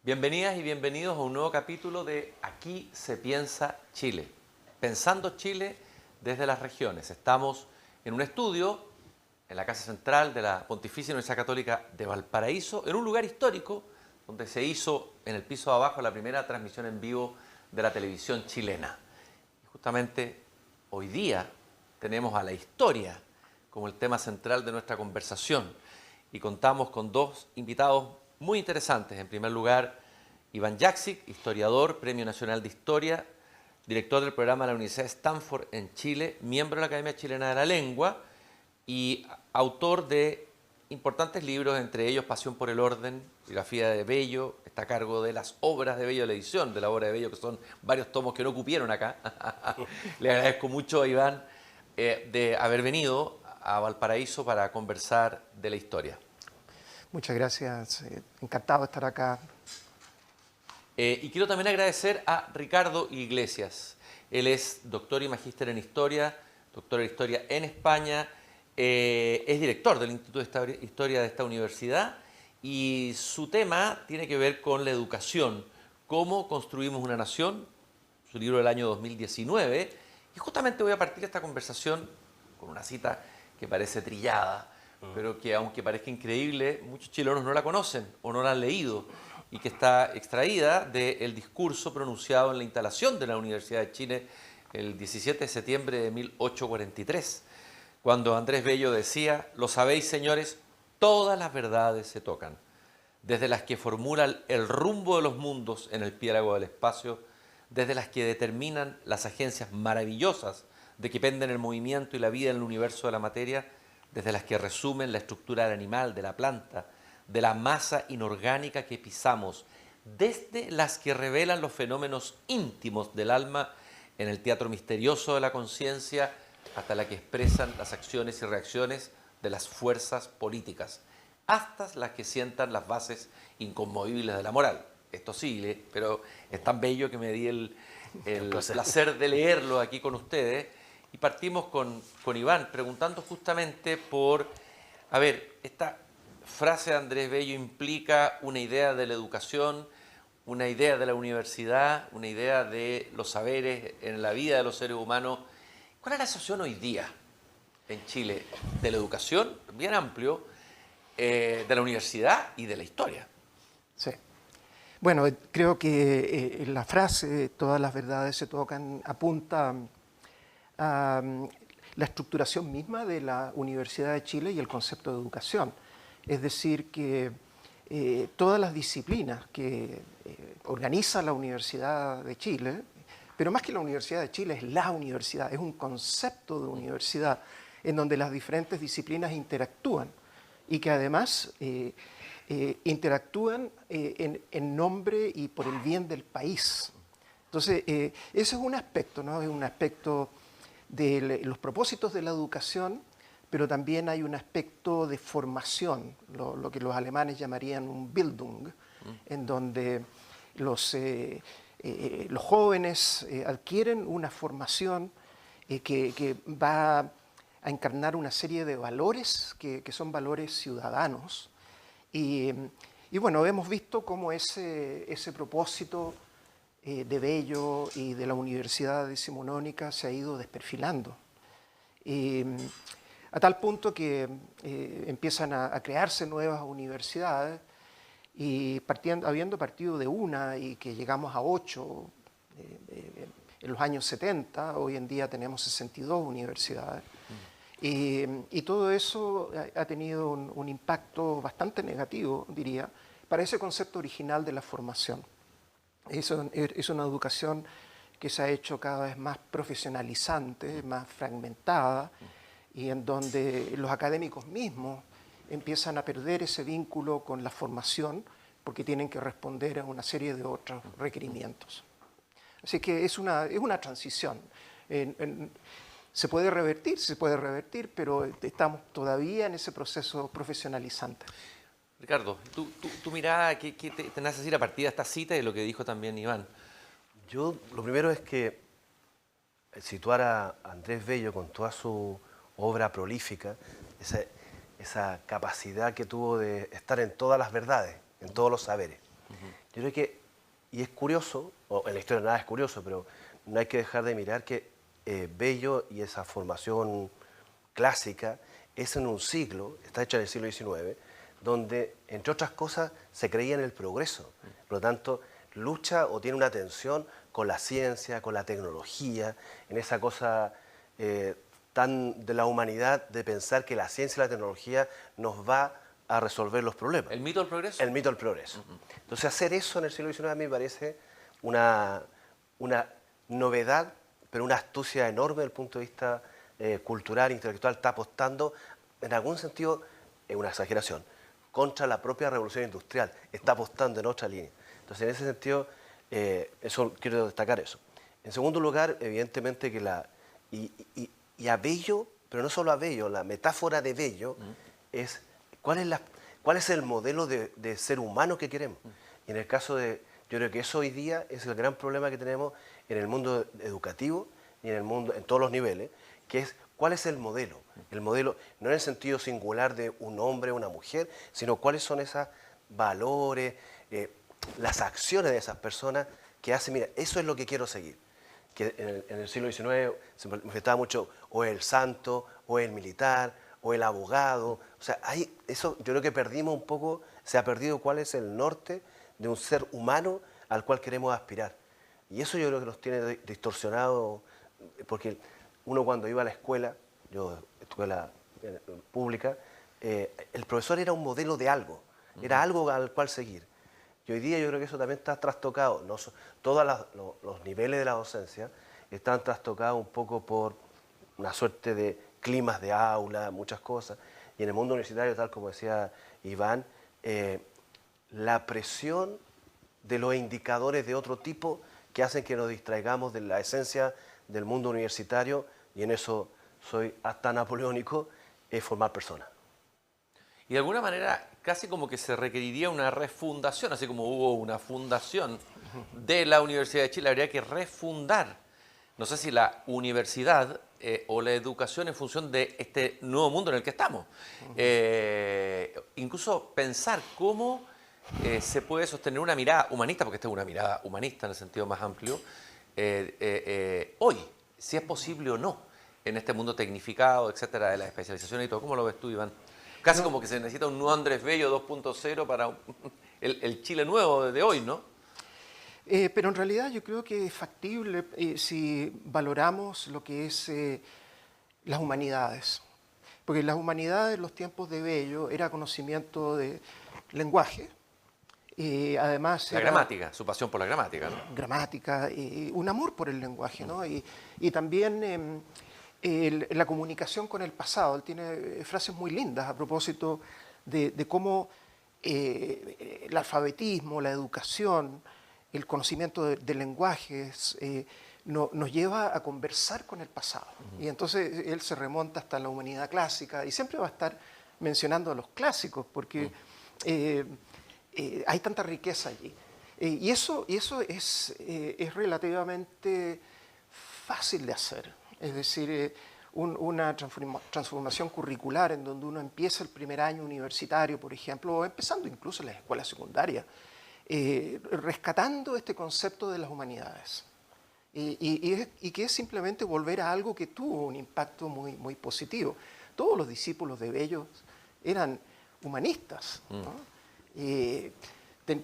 Bienvenidas y bienvenidos a un nuevo capítulo de Aquí se piensa Chile. Pensando Chile desde las regiones. Estamos en un estudio en la Casa Central de la Pontificia Universidad Católica de Valparaíso, en un lugar histórico donde se hizo en el piso de abajo la primera transmisión en vivo de la televisión chilena. Y justamente hoy día tenemos a la historia como el tema central de nuestra conversación y contamos con dos invitados muy interesantes. En primer lugar, Iván Jaksic, historiador, Premio Nacional de Historia, director del programa de la Universidad de Stanford en Chile, miembro de la Academia Chilena de la Lengua y autor de importantes libros, entre ellos Pasión por el Orden, biografía de Bello, está a cargo de las obras de Bello, de la edición de la obra de Bello, que son varios tomos que no cupieron acá. Le agradezco mucho a Iván de haber venido a Valparaíso para conversar de la historia. Muchas gracias, encantado de estar acá. Y quiero también agradecer a Ricardo Iglesias. Él es doctor y magíster en Historia, doctor en Historia en España, es director del Instituto de Historia de esta universidad y su tema tiene que ver con la educación, cómo construimos una nación, su libro del año 2019. Y justamente voy a partir esta conversación con una cita que parece trillada, pero que aunque parezca increíble, muchos chilenos no la conocen o no la han leído, y que está extraída del discurso pronunciado en la instalación de la Universidad de Chile el 17 de septiembre de 1843, cuando Andrés Bello decía: «Lo sabéis, señores, todas las verdades se tocan, desde las que formulan el rumbo de los mundos en el piélago del espacio, desde las que determinan las agencias maravillosas de que penden el movimiento y la vida en el universo de la materia, desde las que resumen la estructura del animal, de la planta, de la masa inorgánica que pisamos, desde las que revelan los fenómenos íntimos del alma en el teatro misterioso de la conciencia, hasta la que expresan las acciones y reacciones de las fuerzas políticas, hasta las que sientan las bases inconmovibles de la moral». Esto sí, pero es tan bello que me di el placer de leerlo aquí con ustedes. Y partimos con Iván, preguntando justamente por, a ver, esta frase de Andrés Bello implica una idea de la educación, una idea de la universidad, una idea de los saberes en la vida de los seres humanos. ¿Cuál es la situación hoy día en Chile de la educación, bien amplio, de la universidad y de la historia? Sí. Bueno, creo que la frase «todas las verdades se tocan» apunta a la estructuración misma de la Universidad de Chile y el concepto de educación. Es decir, que todas las disciplinas que organiza la Universidad de Chile, pero más que la Universidad de Chile, es la universidad, es un concepto de universidad en donde las diferentes disciplinas interactúan y que además interactúan en nombre y por el bien del país. Entonces, ese es un aspecto, ¿no? Es un aspecto de los propósitos de la educación, pero también hay un aspecto de formación, lo que los alemanes llamarían un Bildung, en donde los jóvenes adquieren una formación que va a encarnar una serie de valores que son valores ciudadanos. Y bueno, hemos visto cómo ese propósito de Bello y de la Universidad Decimonónica se ha ido desperfilando. A tal punto que empiezan a crearse nuevas universidades y habiendo partido de una y que llegamos a 8 en los años 70, hoy en día tenemos 62 universidades. Y todo eso ha tenido un impacto bastante negativo, diría, para ese concepto original de la formación. Es una educación que se ha hecho cada vez más profesionalizante, más fragmentada, y en donde los académicos mismos empiezan a perder ese vínculo con la formación porque tienen que responder a una serie de otros requerimientos. Así que es una transición. Se puede revertir, pero estamos todavía en ese proceso profesionalizante. Ricardo, tu mirada, ¿qué te nace decir a partir de esta cita y de lo que dijo también Iván? Yo lo primero es que situar a Andrés Bello con toda su obra prolífica, esa capacidad que tuvo de estar en todas las verdades, en todos los saberes. Yo creo que, y es curioso, o en la historia nada es curioso, pero no hay que dejar de mirar que Bello y esa formación clásica es en un siglo, está hecha en el siglo XIX, donde, entre otras cosas, se creía en el progreso. Por lo tanto, lucha o tiene una tensión con la ciencia, con la tecnología, en esa cosa tan de la humanidad de pensar que la ciencia y la tecnología nos va a resolver los problemas. ¿El mito del progreso? El mito del progreso. Entonces, hacer eso en el siglo XIX a mí me parece una novedad, pero una astucia enorme desde el punto de vista cultural, intelectual. Está apostando, en algún sentido, es una exageración, contra la propia revolución industrial. Está apostando en otra línea. Entonces, en ese sentido, eso quiero destacar eso. En segundo lugar, evidentemente que y a Bello, pero no solo a Bello, la metáfora de Bello es cuál es el modelo de ser humano que queremos. Y en el caso de, yo creo que eso hoy día es el gran problema que tenemos en el mundo educativo y en el mundo, en todos los niveles, que es cuál es el modelo. El modelo no en el sentido singular de un hombre o una mujer, sino cuáles son esos valores, las acciones de esas personas que hacen, mira, eso es lo que quiero seguir. Que en el siglo XIX se manifestaba mucho o el santo, o el militar, o el abogado. O sea, eso yo creo que perdimos un poco, se ha perdido cuál es el norte de un ser humano al cual queremos aspirar. Y eso yo creo que nos tiene distorsionado, porque uno cuando iba a la escuela, yo escuela pública, el profesor era un modelo de algo, era algo al cual seguir. Y hoy día yo creo que eso también está trastocado. Todos los niveles de la docencia están trastocados un poco por una suerte de climas de aula, muchas cosas. Y en el mundo universitario, tal como decía Iván, la presión de los indicadores de otro tipo que hacen que nos distraigamos de la esencia del mundo universitario, y en eso soy hasta napoleónico, es formar personas. Y de alguna manera casi como que se requeriría una refundación, así como hubo una fundación de la Universidad de Chile, habría que refundar, no sé si la universidad o la educación en función de este nuevo mundo en el que estamos. Incluso pensar cómo se puede sostener una mirada humanista, porque esta es una mirada humanista en el sentido más amplio, hoy, si es posible o no, en este mundo tecnificado, etcétera, de la especialización y todo. ¿Cómo lo ves tú, Iván? Casi como que se necesita un nuevo Andrés Bello 2.0 para el Chile nuevo de hoy, ¿no? Pero en realidad yo creo que es factible si valoramos lo que es las humanidades. Porque las humanidades en los tiempos de Bello era conocimiento de lenguaje. Además La era gramática, su pasión por la gramática, ¿no? gramática, un amor por el lenguaje, ¿no? Y también la comunicación con el pasado. Él tiene frases muy lindas a propósito de cómo el alfabetismo, la educación, el conocimiento de lenguajes nos lleva a conversar con el pasado. Y entonces él se remonta hasta la humanidad clásica y siempre va a estar mencionando a los clásicos porque hay tanta riqueza allí. Y eso es relativamente fácil de hacer. Es decir, una transformación curricular en donde uno empieza el primer año universitario, por ejemplo, o empezando incluso en las escuelas secundarias, rescatando este concepto de las humanidades. Y que es simplemente volver a algo que tuvo un impacto muy, muy positivo. Todos los discípulos de Bello eran humanistas, ¿no?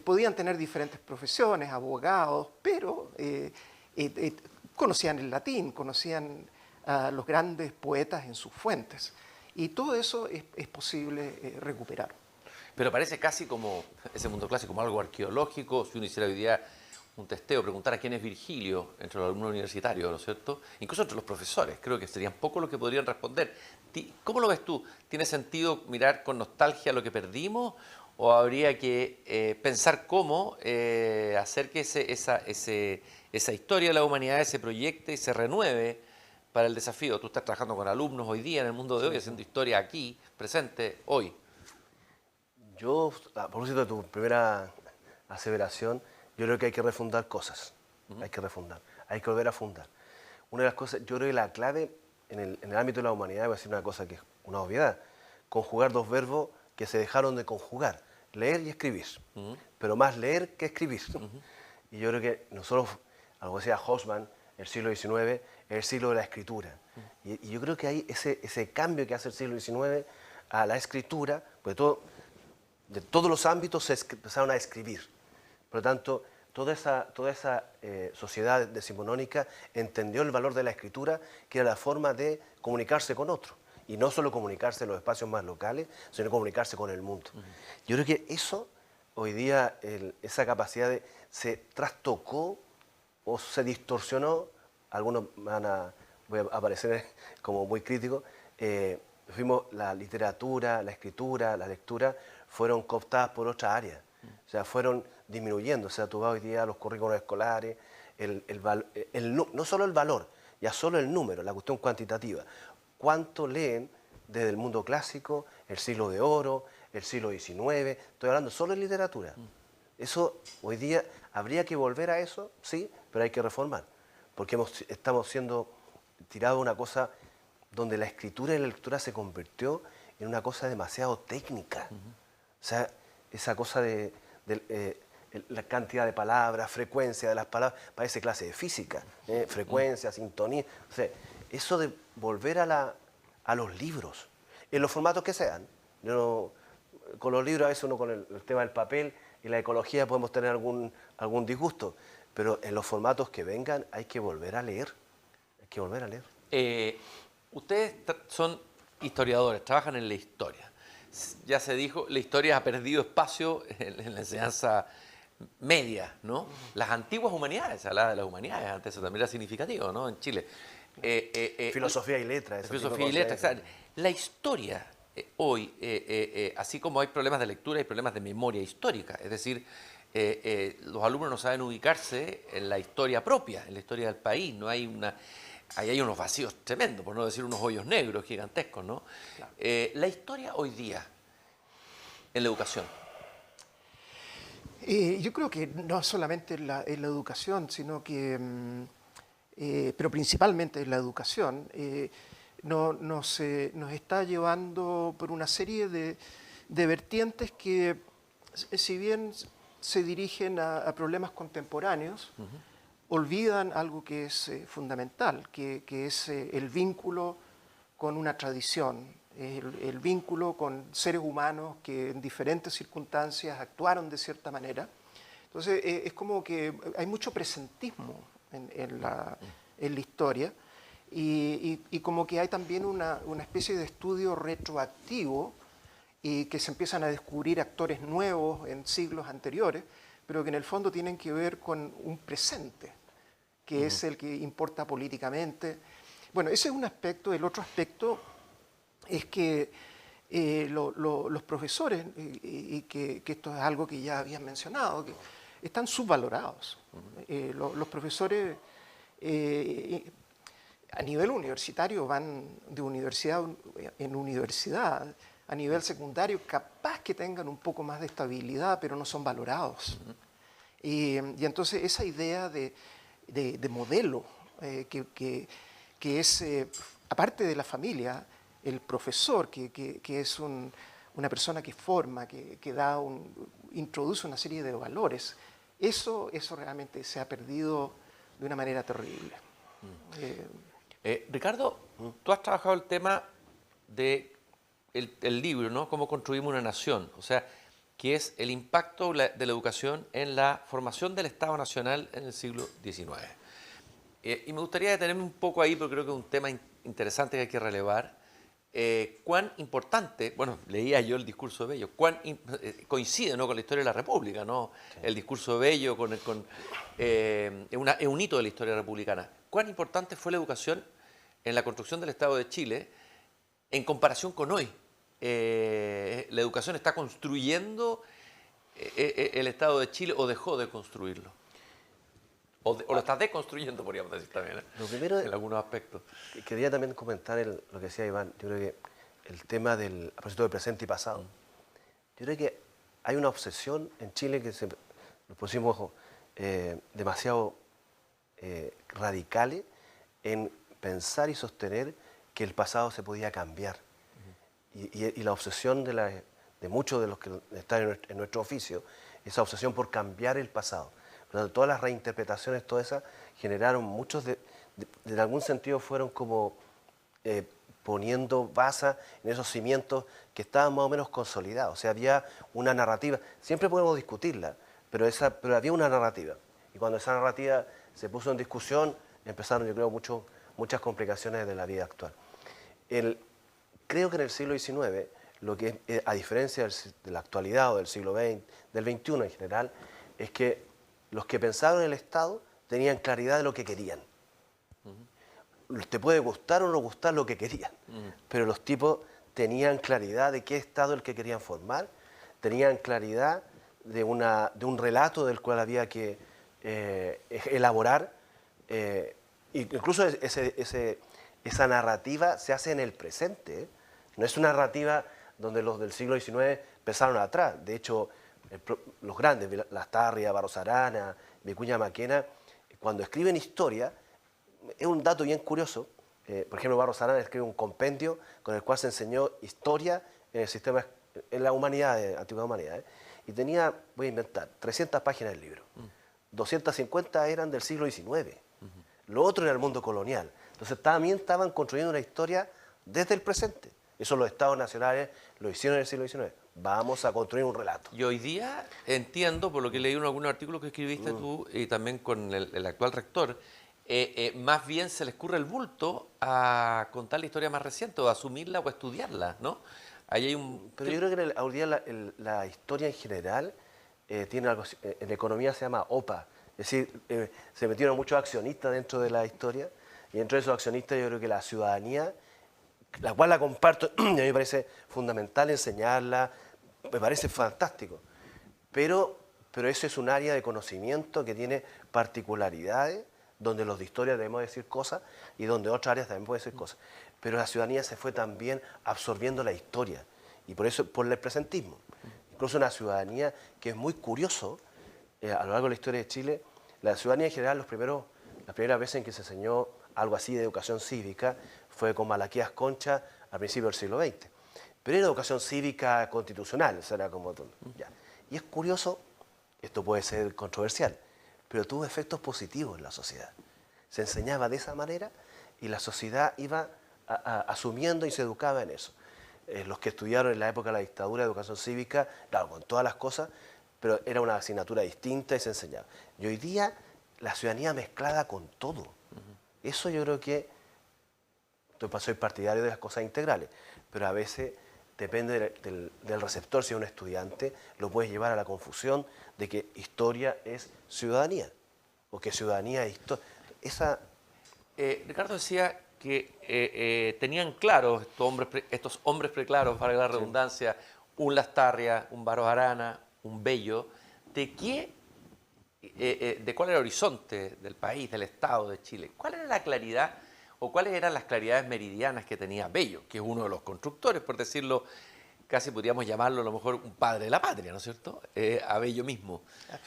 Podían tener diferentes profesiones, abogados, pero conocían el latín, conocían a los grandes poetas en sus fuentes. Y todo eso es posible recuperar. Pero parece casi como ese mundo clásico, como algo arqueológico. Si uno hiciera hoy día un testeo, preguntar a quién es Virgilio entre los alumnos universitarios, ¿no es cierto? Incluso entre los profesores, creo que serían pocos los que podrían responder. ¿Cómo lo ves tú? ¿Tiene sentido mirar con nostalgia lo que perdimos? ¿O habría que pensar cómo hacer que esa historia de la humanidad se proyecte y se renueve para el desafío? Tú estás trabajando con alumnos hoy día en el mundo de hoy, haciendo historia aquí, presente, hoy. Yo, a propósito de tu primera aseveración, yo creo que hay que refundar cosas. Hay que refundar, hay que volver a fundar. Una de las cosas, yo creo que la clave en el ámbito de la humanidad, voy a decir una cosa que es una obviedad, conjugar dos verbos que se dejaron de conjugar, leer y escribir. pero más leer que escribir. Y yo creo que nosotros, algo decía Haussmann, el siglo XIX es el siglo de la escritura. Y yo creo que hay ese cambio que hace el siglo XIX a la escritura, porque de todos los ámbitos se empezaron a escribir. Por lo tanto, toda esa sociedad decimonónica entendió el valor de la escritura, que era la forma de comunicarse con otro. Y no solo comunicarse en los espacios más locales, sino comunicarse con el mundo. Yo creo que eso, hoy día, esa capacidad se trastocó o se distorsionó. Algunos voy a aparecer como muy crítico. La literatura, la escritura, la lectura fueron cooptadas por otras áreas. O sea, fueron disminuyendo. O sea, tú vas hoy día a los currículos escolares, no solo el valor, ya solo el número, la cuestión cuantitativa. ¿Cuánto leen desde el mundo clásico, el siglo de oro, el siglo XIX? Estoy hablando solo de literatura. Eso, hoy día, habría que volver a eso, sí, pero hay que reformar. Porque estamos siendo tirados a una cosa donde la escritura y la lectura se convirtió en una cosa demasiado técnica. O sea, esa cosa de la cantidad de palabras, frecuencia de las palabras, parece clase de física, frecuencia, sintonía. O sea, eso de volver a los libros, en los formatos que sean. Con los libros a veces uno con el tema del papel y la ecología podemos tener algún disgusto, pero en los formatos que vengan hay que volver a leer. Hay que volver a leer. Ustedes son historiadores, trabajan en la historia. Ya se dijo, la historia ha perdido espacio en la enseñanza media, ¿no? Las antiguas humanidades, se hablaba de las humanidades, antes eso también era significativo, ¿no? En Chile. Filosofía y letras. Filosofía y letras, exacto. La historia hoy, así como hay problemas de lectura, hay problemas de memoria histórica. Es decir, los alumnos no saben ubicarse en la historia propia, en la historia del país. No hay ahí hay unos vacíos tremendos, por no decir unos hoyos negros gigantescos, ¿no? Claro. La historia hoy día en la educación. Yo creo que no solamente en la educación, sino que, pero principalmente en la educación, nos está llevando por una serie de vertientes que, si bien se dirigen a problemas contemporáneos, olvidan algo que es fundamental, que es el vínculo con una tradición, el vínculo con seres humanos que en diferentes circunstancias actuaron de cierta manera. Entonces, es como que hay mucho presentismo en la historia y como que hay también una especie de estudio retroactivo y que se empiezan a descubrir actores nuevos en siglos anteriores, pero que en el fondo tienen que ver con un presente, que es el que importa políticamente. Bueno, ese es un aspecto. El otro aspecto es que los profesores, y que esto es algo que ya habían mencionado, que están subvalorados. Los profesores a nivel universitario van de universidad en universidad. A nivel secundario capaz que tengan un poco más de estabilidad, pero no son valorados. Y entonces esa idea de modelo que es, aparte de la familia, el profesor, que es una persona que forma, que introduce una serie de valores, eso realmente se ha perdido de una manera terrible. Ricardo, tú has trabajado el tema de el libro, ¿no? Cómo construimos una nación, o sea, que es el impacto de la educación en la formación del Estado Nacional en el siglo XIX. Y me gustaría detenerme un poco ahí, porque creo que es un tema interesante que hay que relevar. Cuán importante, bueno, leía yo el discurso de Bello, coincide, ¿no?, con la historia de la República, ¿no? Sí. El discurso de Bello es un hito de la historia republicana. ¿Cuán importante fue la educación en la construcción del Estado de Chile en comparación con hoy? ¿La educación está construyendo el Estado de Chile o dejó de construirlo? O lo está deconstruyendo, podríamos decir también, Lo primero, en algunos aspectos. Quería también comentar lo que decía Iván. Yo creo que el tema del propósito del presente y pasado. Yo creo que hay una obsesión en Chile que nos pusimos demasiado radicales en pensar y sostener que el pasado se podía cambiar. Y la obsesión de muchos de los que están en nuestro oficio esa obsesión por cambiar el pasado. Por lo tanto, todas las reinterpretaciones, todas esas, generaron muchos en algún sentido fueron como poniendo basa en esos cimientos que estaban más o menos consolidados. O sea, había una narrativa, siempre podemos discutirla, pero había una narrativa. Y cuando esa narrativa se puso en discusión, empezaron, yo creo, muchas complicaciones de la vida actual. Creo que en el siglo XIX, lo que a diferencia de la actualidad o del siglo XX, del XXI en general, es que los que pensaron en el Estado tenían claridad de lo que querían. Te puede gustar o no gustar lo que querían, pero los tipos tenían claridad de qué Estado el que querían formar, tenían claridad de un relato del cual había que elaborar, incluso esa narrativa se hace en el presente, ¿eh? No es una narrativa donde los del siglo XIX pensaron atrás. De hecho, los grandes, Lastarria, Barros Arana, Vicuña Maquena, cuando escriben historia, es un dato bien curioso. Por ejemplo, Barros Arana escribe un compendio con el cual se enseñó historia en el sistema, en la humanidad, antigua humanidad. Y tenía, voy a inventar, 300 páginas del libro. 250 eran del siglo XIX. Lo otro era el mundo colonial. Entonces también estaban construyendo una historia desde el presente. Eso los estados nacionales lo hicieron en el siglo XIX. Vamos a construir un relato. Y hoy día entiendo, por lo que leí en algunos artículos que escribiste tú y también con el actual rector, más bien se les escurre el bulto a contar la historia más reciente o a asumirla o a estudiarla, ¿no? Ahí hay un... Pero yo creo que hoy día la historia en general tiene algo, en economía se llama OPA, es decir, se metieron muchos accionistas dentro de la historia y dentro de esos accionistas yo creo que la ciudadanía, la cual la comparto, y a mí me parece fundamental enseñarla, me parece fantástico, pero eso es un área de conocimiento que tiene particularidades, donde los de historia debemos decir cosas y donde otras áreas también pueden decir cosas. Pero la ciudadanía se fue también absorbiendo la historia, y por eso, por el presentismo. Incluso una ciudadanía que es muy curioso, a lo largo de la historia de Chile, la ciudadanía en general, las primeras veces en que se enseñó algo así de educación cívica, fue con Malaquías Concha al principio del siglo XX. Pero era educación cívica constitucional, o sea, era como... Ya. Y es curioso, esto puede ser controversial, pero tuvo efectos positivos en la sociedad. Se enseñaba de esa manera y la sociedad iba asumiendo y se educaba en eso. Los que estudiaron en la época de la dictadura de educación cívica, claro, con todas las cosas, pero era una asignatura distinta y se enseñaba. Y hoy día la ciudadanía mezclada con todo. Eso yo creo que, soy partidario de las cosas integrales, pero a veces depende del receptor. Si es un estudiante, lo puedes llevar a la confusión de que historia es ciudadanía, o que ciudadanía es historia. Ricardo decía que tenían claros estos hombres preclaros, valga la redundancia, un Lastarria, un Barros Arana, un Bello, de cuál era el horizonte del país, del Estado de Chile. ¿Cuál era la claridad o cuáles eran las claridades meridianas que tenía Bello, que es uno de los constructores, por decirlo, casi podríamos llamarlo a lo mejor un padre de la patria, ¿no es cierto? A Bello mismo.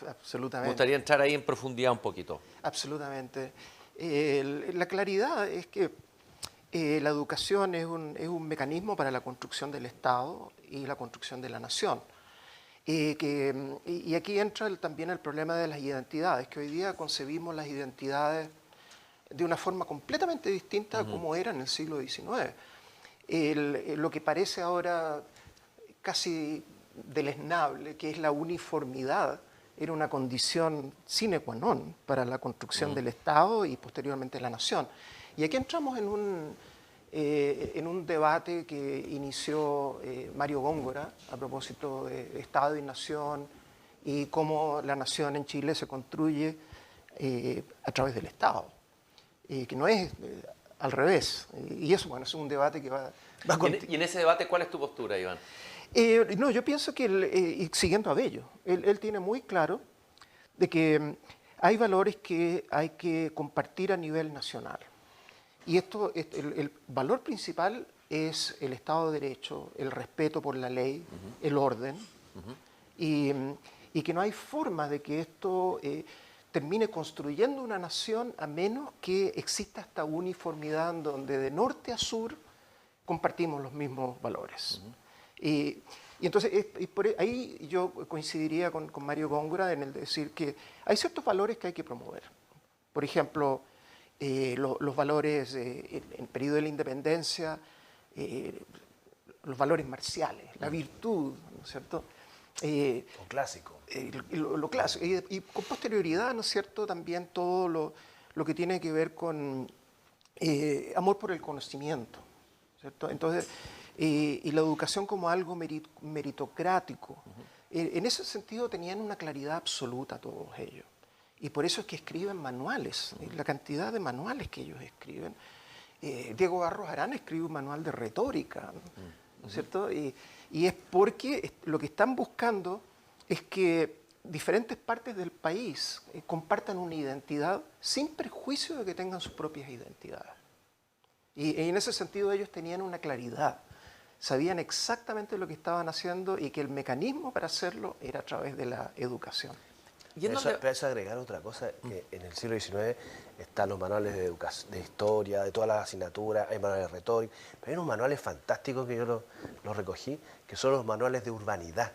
Absolutamente. Me gustaría entrar ahí en profundidad un poquito. Absolutamente. La claridad es que la educación es un mecanismo para la construcción del Estado y la construcción de la nación. Y aquí entra también el problema de las identidades, que hoy día concebimos las identidades de una forma completamente distinta a como era en el siglo XIX. Lo que parece ahora casi deleznable, que es la uniformidad, era una condición sine qua non para la construcción del Estado y posteriormente la nación. Y aquí entramos en un debate que inició Mario Góngora a propósito de Estado y nación y cómo la nación en Chile se construye a través del Estado, que no es al revés. Y eso, bueno, es un debate que va ¿Y en ese debate cuál es tu postura, Iván? No, yo pienso que, siguiendo a Bello, él tiene muy claro de que hay valores que hay que compartir a nivel nacional. Y el valor principal es el Estado de Derecho, el respeto por la ley, el orden, y que no hay forma de que esto termine construyendo una nación a menos que exista esta uniformidad en donde de norte a sur compartimos los mismos valores. Y Y entonces, ahí yo coincidiría con Mario Góngora en el decir que hay ciertos valores que hay que promover. Por ejemplo, los valores en el periodo de la independencia, los valores marciales, la virtud, ¿no es cierto? Un clásico. Lo clásico. Y con posterioridad, ¿no es cierto?, también todo lo que tiene que ver con amor por el conocimiento, ¿cierto? Entonces, y la educación como algo meritocrático. En ese sentido tenían una claridad absoluta todos ellos. Y por eso es que escriben manuales, la cantidad de manuales que ellos escriben. Diego Barros Arana escribe un manual de retórica, ¿no es cierto? Y es porque lo que están buscando es que diferentes partes del país compartan una identidad sin prejuicio de que tengan sus propias identidades. Y en ese sentido ellos tenían una claridad, sabían exactamente lo que estaban haciendo y que el mecanismo para hacerlo era a través de la educación. Pero eso agregar otra cosa, que en el siglo XIX están los manuales de educación, de historia, de todas las asignaturas, hay manuales de retórica, pero hay unos manuales fantásticos que yo los recogí, que son los manuales de urbanidad.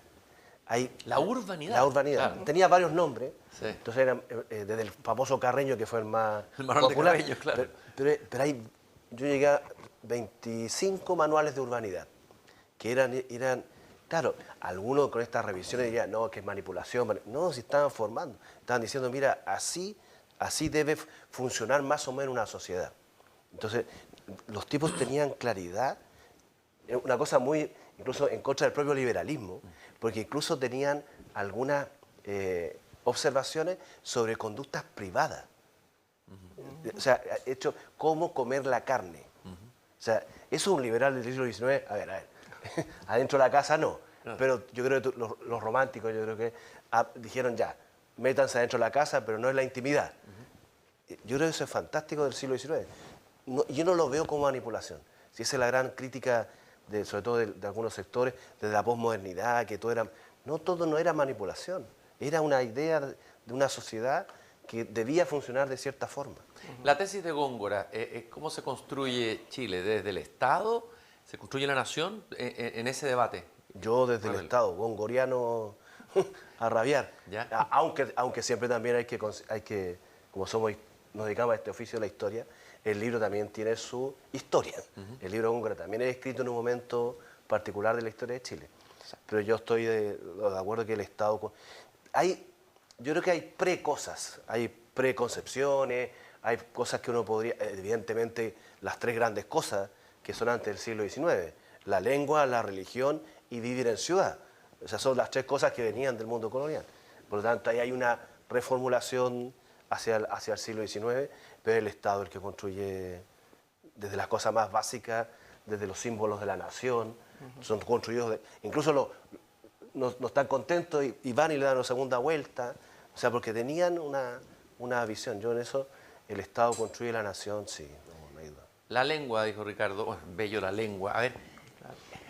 La urbanidad. La urbanidad. Claro. Tenía varios nombres, Sí. entonces eran desde el famoso Carreño, que fue el más El manual de popular, Carreño, claro. pero yo llegué a 25 manuales de urbanidad, que eran claro, algunos con estas revisiones dirían, no, que es manipulación. No, si estaban formando. Estaban diciendo, mira, así debe funcionar más o menos una sociedad. Entonces, los tipos tenían claridad, una cosa muy, incluso en contra del propio liberalismo, porque incluso tenían algunas observaciones sobre conductas privadas. O sea, hecho, cómo comer la carne. O sea, eso es un liberal del siglo XIX. A ver. Adentro de la casa no, pero yo creo que los románticos, yo creo que dijeron ya, métanse adentro de la casa, pero no es la intimidad. Yo creo que eso es fantástico del siglo XIX. Yo no lo veo como manipulación. Si esa es la gran crítica, sobre todo de algunos sectores, desde la posmodernidad, que todo no era manipulación, era una idea de una sociedad que debía funcionar de cierta forma. La tesis de Góngora, ¿cómo se construye Chile? ¿Desde el Estado? ¿Se construye la nación en ese debate? Yo desde el Estado, gongoriano a rabiar. ¿Ya? Aunque siempre también hay que, como nos dedicamos a este oficio de la historia, el libro también tiene su historia. El libro de Góngora también es escrito en un momento particular de la historia de Chile. Pero yo estoy de acuerdo que el Estado... Yo creo que hay pre-cosas, hay preconcepciones, hay cosas que uno podría... Evidentemente, las tres grandes cosas que son antes del siglo XIX, la lengua, la religión y vivir en ciudad. Esas son las tres cosas que venían del mundo colonial. Por lo tanto, ahí hay una reformulación hacia el siglo XIX, pero es el Estado el que construye desde las cosas más básicas, desde los símbolos de la nación, son construidos, incluso no están contentos y van y le dan una segunda vuelta, o sea, porque tenían una visión. Yo en eso, el Estado construye la nación, sí. La lengua, dijo Ricardo, bueno, bello la lengua. A ver,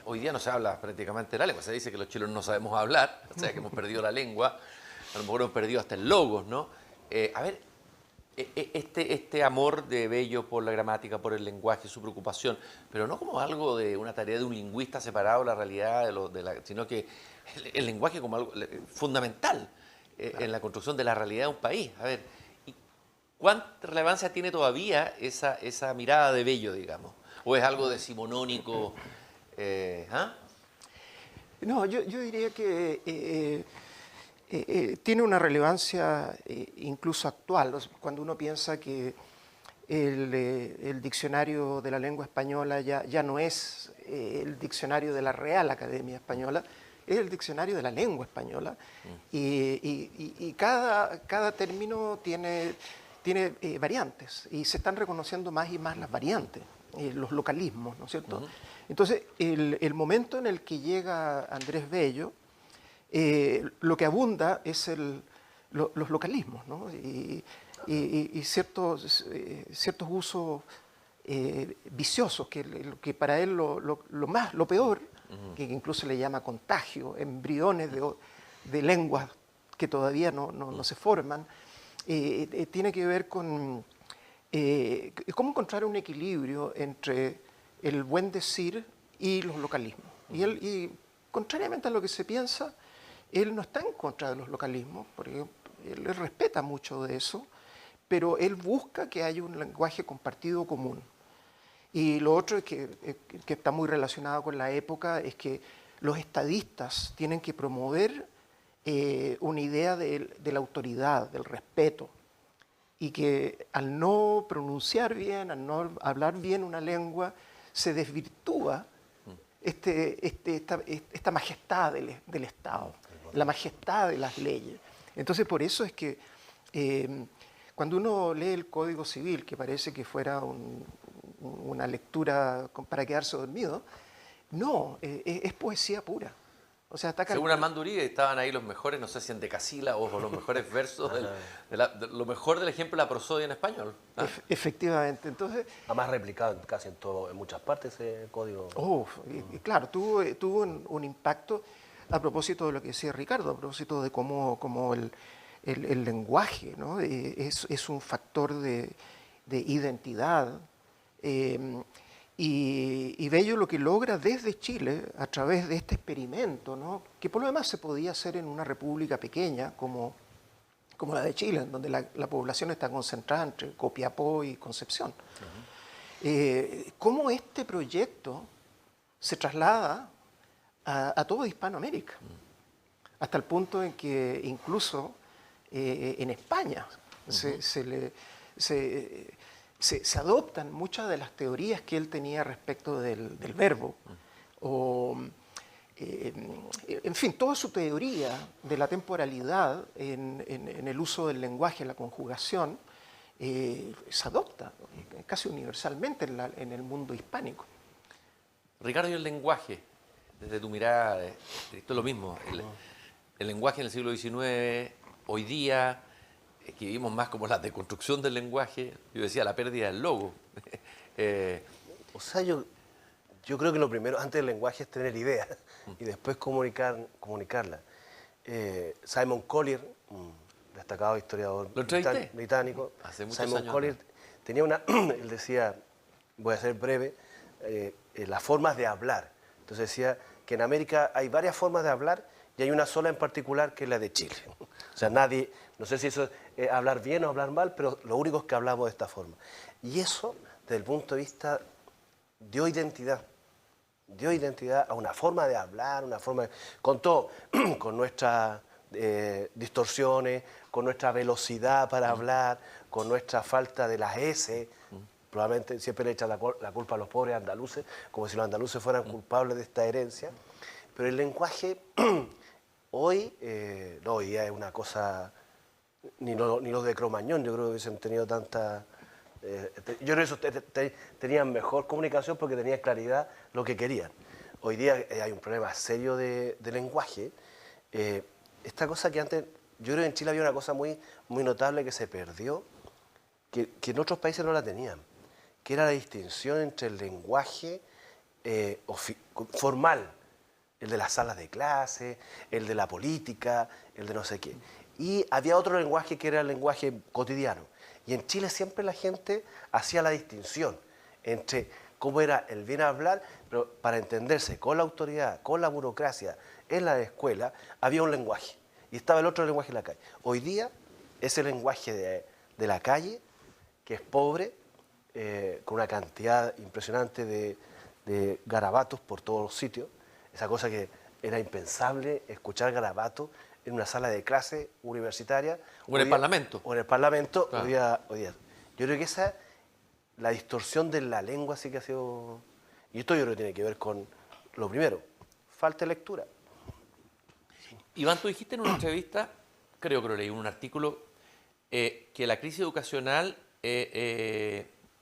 hoy día no se habla prácticamente de la lengua, se dice que los chilenos no sabemos hablar, o sea que hemos perdido la lengua, a lo mejor hemos perdido hasta el logos, ¿no? A ver, este amor de Bello por la gramática, por el lenguaje, su preocupación, pero no como algo de una tarea de un lingüista separado de la realidad, sino que el lenguaje como algo fundamental en la construcción de la realidad de un país. A ver, ¿cuánta relevancia tiene todavía esa mirada de Bello, digamos? ¿O es algo decimonónico? No, yo diría que tiene una relevancia incluso actual. Cuando uno piensa que el diccionario de la lengua española ya no es el diccionario de la Real Academia Española, es el diccionario de la lengua española. Y cada término tiene variantes y se están reconociendo más y más las variantes, los localismos, ¿no es cierto? Entonces, el momento en el que llega Andrés Bello, lo que abunda es los localismos, ¿no? y ciertos usos viciosos, que para él lo peor, que incluso le llama contagio, embriones de lenguas que todavía no se forman, tiene que ver con cómo encontrar un equilibrio entre el buen decir y los localismos. Y contrariamente a lo que se piensa, él no está en contra de los localismos, porque él respeta mucho de eso, pero él busca que haya un lenguaje compartido común. Y lo otro es que está muy relacionado con la época, es que los estadistas tienen que promover una idea de la autoridad, del respeto, y que al no pronunciar bien, al no hablar bien una lengua, se desvirtúa esta majestad del Estado, la majestad de las leyes. Entonces, por eso es que cuando uno lee el Código Civil, que parece que fuera una lectura para quedarse dormido, no, es poesía pura. O sea, está según Armando Uribe estaban ahí los mejores, no sé si en decasílabos o los mejores versos, de lo mejor del ejemplo de la prosodia en español. Efectivamente. Entonces, además replicado casi en muchas partes ese código. Y claro, tuvo un impacto a propósito de lo que decía Ricardo, a propósito de cómo el lenguaje, ¿no? es un factor de identidad. Y Bello lo que logra desde Chile, a través de este experimento, ¿no? Que por lo demás se podía hacer en una república pequeña como la de Chile, en donde la población está concentrada entre Copiapó y Concepción. Cómo este proyecto se traslada a toda Hispanoamérica, hasta el punto en que incluso en España se adoptan muchas de las teorías que él tenía respecto del verbo, en fin, toda su teoría de la temporalidad en el uso del lenguaje, la conjugación, se adopta casi universalmente en el mundo hispánico. Ricardo, y el lenguaje, desde tu mirada, esto es lo mismo, el lenguaje en el siglo XIX, hoy día, que vivimos más como la deconstrucción del lenguaje, yo decía la pérdida del logo. O sea, yo creo que lo primero, antes del lenguaje, es tener ideas y después comunicarlas. Simon Collier, un destacado historiador británico, hace muchos Simon años, Collier, tenía él decía, voy a ser breve, las formas de hablar. Entonces decía que en América hay varias formas de hablar y hay una sola en particular que es la de Chile. O sea, nadie, no sé si eso es hablar bien o hablar mal, pero lo único es que hablamos de esta forma. Y eso, desde el punto de vista, dio identidad a una forma de hablar, con todo, con nuestras distorsiones, con nuestra velocidad para hablar, con nuestra falta de las S. Probablemente siempre le echan la culpa a los pobres andaluces, como si los andaluces fueran culpables de esta herencia. Pero el lenguaje hoy día es una cosa, ni los de Cromañón, yo creo que hubiesen tenido tanta... yo creo que esos tenían mejor comunicación porque tenían claridad lo que querían. Hoy día hay un problema serio de lenguaje. Esta cosa que antes, yo creo que en Chile había una cosa muy, muy notable que se perdió, que en otros países no la tenían, que era la distinción entre el lenguaje formal, el de las salas de clase, el de la política, el de no sé qué. Y había otro lenguaje que era el lenguaje cotidiano. Y en Chile siempre la gente hacía la distinción entre cómo era el bien hablar, pero para entenderse con la autoridad, con la burocracia, en la escuela, había un lenguaje. Y estaba el otro lenguaje en la calle. Hoy día, ese lenguaje de la calle, que es pobre, con una cantidad impresionante de garabatos por todos los sitios, esa cosa que era impensable escuchar garabatos en una sala de clase universitaria. O en el Parlamento. O en el Parlamento, claro. hoy día. Yo creo que la distorsión de la lengua sí que ha sido... Y esto yo creo que tiene que ver con lo primero, falta de lectura. Iván, tú dijiste en una entrevista, creo que lo leí en un artículo, que la crisis educacional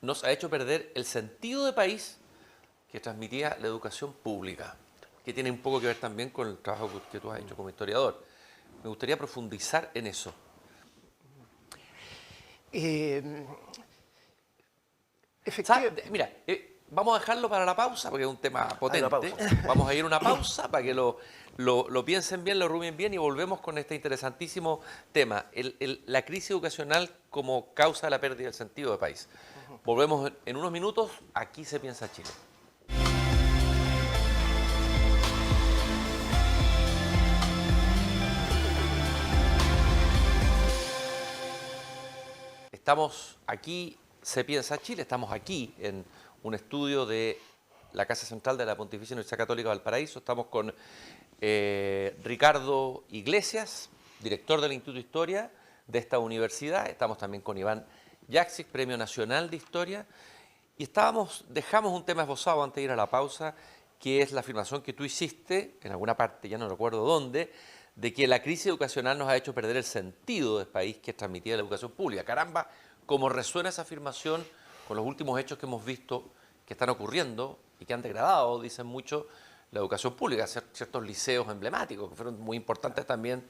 nos ha hecho perder el sentido de país que transmitía la educación pública, que tiene un poco que ver también con el trabajo que tú has hecho como historiador. Me gustaría profundizar en eso. Mira, vamos a dejarlo para la pausa, porque es un tema potente. Vamos a ir a una pausa para que lo piensen bien, lo rumen bien y volvemos con este interesantísimo tema, la crisis educacional como causa de la pérdida del sentido de país. Volvemos en unos minutos, Aquí se piensa Chile. Estamos aquí, Se Piensa Chile, estamos aquí en un estudio de la Casa Central de la Pontificia Universidad Católica de Valparaíso. Estamos con Ricardo Iglesias, director del Instituto de Historia de esta universidad. Estamos también con Iván Yaxis, Premio Nacional de Historia. Y dejamos un tema esbozado antes de ir a la pausa, que es la afirmación que tú hiciste, en alguna parte, ya no recuerdo dónde, de que la crisis educacional nos ha hecho perder el sentido del país que es transmitida la educación pública. Caramba, cómo resuena esa afirmación con los últimos hechos que hemos visto que están ocurriendo y que han degradado, dicen mucho, la educación pública, ciertos liceos emblemáticos que fueron muy importantes también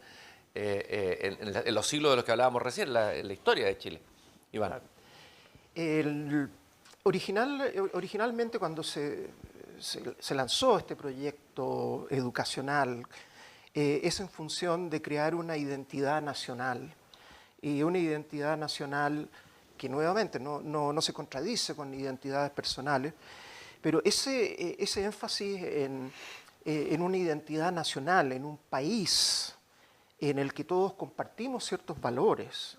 en los siglos de los que hablábamos recién, en la historia de Chile. Iván. Originalmente cuando se lanzó este proyecto educacional, es en función de crear una identidad nacional, y una identidad nacional que nuevamente no se contradice con identidades personales, pero ese énfasis en una identidad nacional, en un país en el que todos compartimos ciertos valores,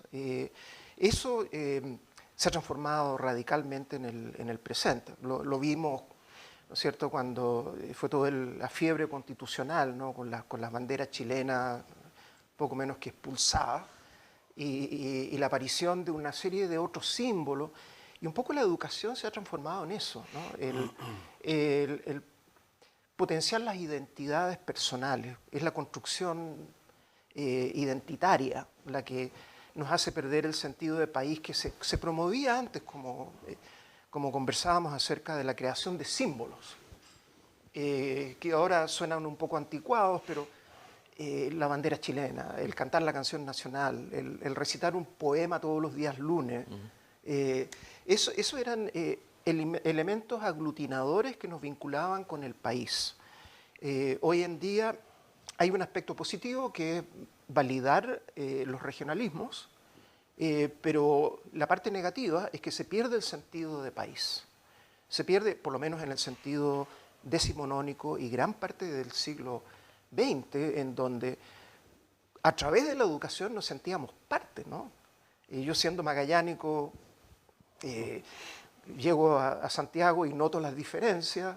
eso se ha transformado radicalmente en el presente. Lo vimos, ¿no es cierto?, cuando fue toda la fiebre constitucional, ¿no?, con las banderas chilenas poco menos que expulsadas, y la aparición de una serie de otros símbolos, y un poco la educación se ha transformado en eso, ¿no? El potenciar las identidades personales, es la construcción identitaria la que nos hace perder el sentido de país que se promovía antes, como conversábamos acerca de la creación de símbolos, que ahora suenan un poco anticuados, pero la bandera chilena, el cantar la canción nacional, el recitar un poema todos los días lunes, eso eran elementos aglutinadores que nos vinculaban con el país. Hoy en día hay un aspecto positivo que es validar los regionalismos, pero la parte negativa es que se pierde el sentido de país. Se pierde, por lo menos en el sentido decimonónico y gran parte del siglo XX, en donde a través de la educación nos sentíamos parte, ¿no? Yo siendo magallánico, llego a Santiago y noto las diferencias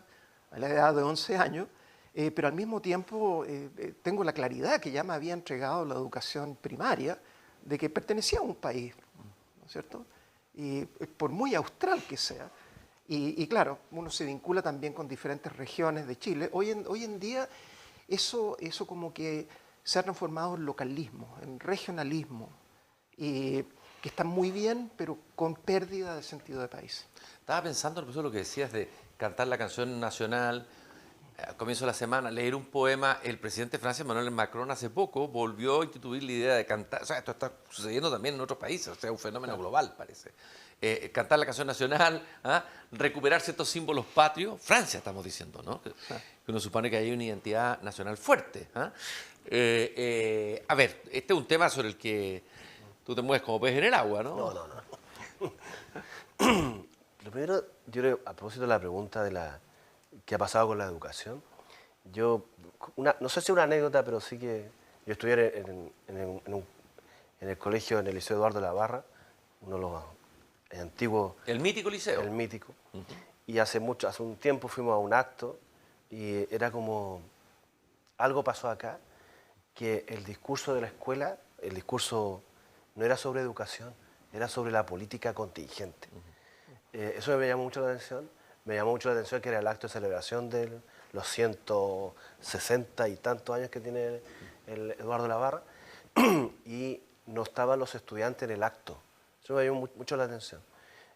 a la edad de 11 años, pero al mismo tiempo tengo la claridad que ya me había entregado la educación primaria de que pertenecía a un país, ¿no es cierto? Y por muy austral que sea. Y claro, uno se vincula también con diferentes regiones de Chile. Hoy en día eso como que se ha transformado en localismo, en regionalismo, que está muy bien, pero con pérdida de sentido de país. Estaba pensando, profesor, lo que decías de cantar la canción nacional al comienzo de la semana, leer un poema. El presidente de Francia, Emmanuel Macron, hace poco volvió a instituir la idea de cantar. O sea, esto está sucediendo también en otros paces, o sea, un fenómeno global, parece. Cantar la canción nacional, recuperar ciertos símbolos patrios. Francia, estamos diciendo, ¿no? Que uno supone que hay una identidad nacional fuerte. A ver, este es un tema sobre el que tú te mueves como pez en el agua, ¿no? No. Lo primero, yo creo, a propósito de la pregunta de qué ha pasado con la educación, no sé si una anécdota, pero sí que yo estudié en el colegio, en el Liceo Eduardo de la Barra, uno de los antiguos... El mítico liceo. El mítico. Y hace un tiempo fuimos a un acto y era como... Algo pasó acá, que el discurso de la escuela, el discurso no era sobre educación, era sobre la política contingente. Eso me llamó mucho la atención. Me llamó mucho la atención que era el acto de celebración de los 160 y tantos años que tiene el Eduardo de la Barra, y no estaban los estudiantes en el acto. Eso me llamó mucho la atención.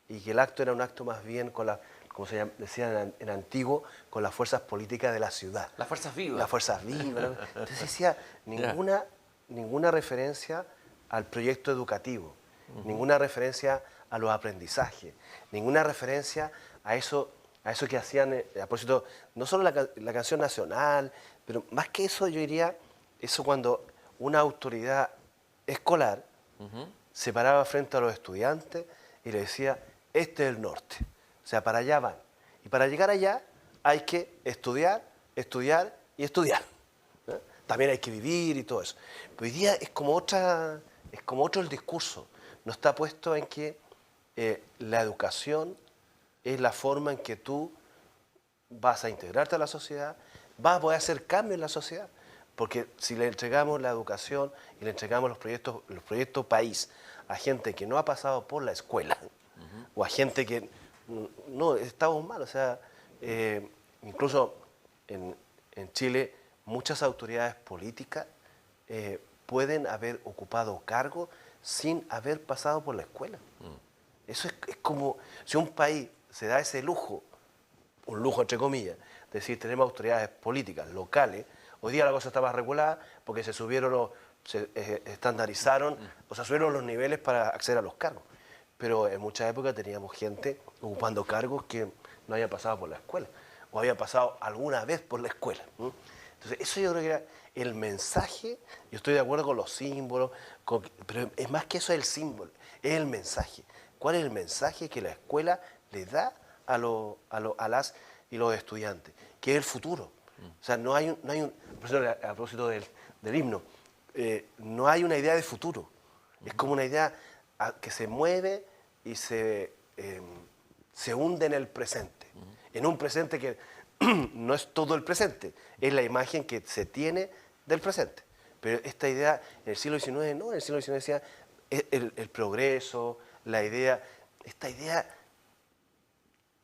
Y que el acto era un acto más bien con como se decía en antiguo, con las fuerzas políticas de la ciudad. Las fuerzas vivas. Las fuerzas vivas. Entonces decía, ninguna referencia al proyecto educativo, ninguna referencia a los aprendizajes, ninguna referencia a eso que hacían, a propósito, no solo la canción nacional, pero más que eso yo diría, eso cuando una autoridad escolar se paraba frente a los estudiantes y le decía, este es el norte, o sea, para allá van. Y para llegar allá hay que estudiar, estudiar y estudiar. También hay que vivir y todo eso. Pero hoy día es como otro el discurso. no está puesto en que la educación es la forma en que tú vas a integrarte a la sociedad, vas a poder hacer cambio en la sociedad. Porque si le entregamos la educación y le entregamos los proyectos país a gente que no ha pasado por la escuela, o a gente que no, estamos mal. O sea, incluso en Chile muchas autoridades políticas pueden haber ocupado cargos sin haber pasado por la escuela. Eso es como si un país se da ese lujo, un lujo entre comillas, es decir, tenemos autoridades políticas locales. Hoy día la cosa está más regulada porque se estandarizaron, o sea, subieron los niveles para acceder a los cargos. Pero en muchas épocas teníamos gente ocupando cargos que no habían pasado por la escuela, o habían pasado alguna vez por la escuela. Entonces, eso yo creo que era el mensaje. Yo estoy de acuerdo con los símbolos, pero es más que eso, el símbolo, es el mensaje. ¿Cuál es el mensaje que la escuela le da a las y los estudiantes? Que es el futuro. O sea, no hay un por eso, a propósito del himno, no hay una idea de futuro. Es como una idea que se mueve y se hunde en el presente. En un presente que no es todo el presente, es la imagen que se tiene del presente. Pero esta idea, en el siglo XIX, no, en el siglo XIX decía el progreso, la idea, esta idea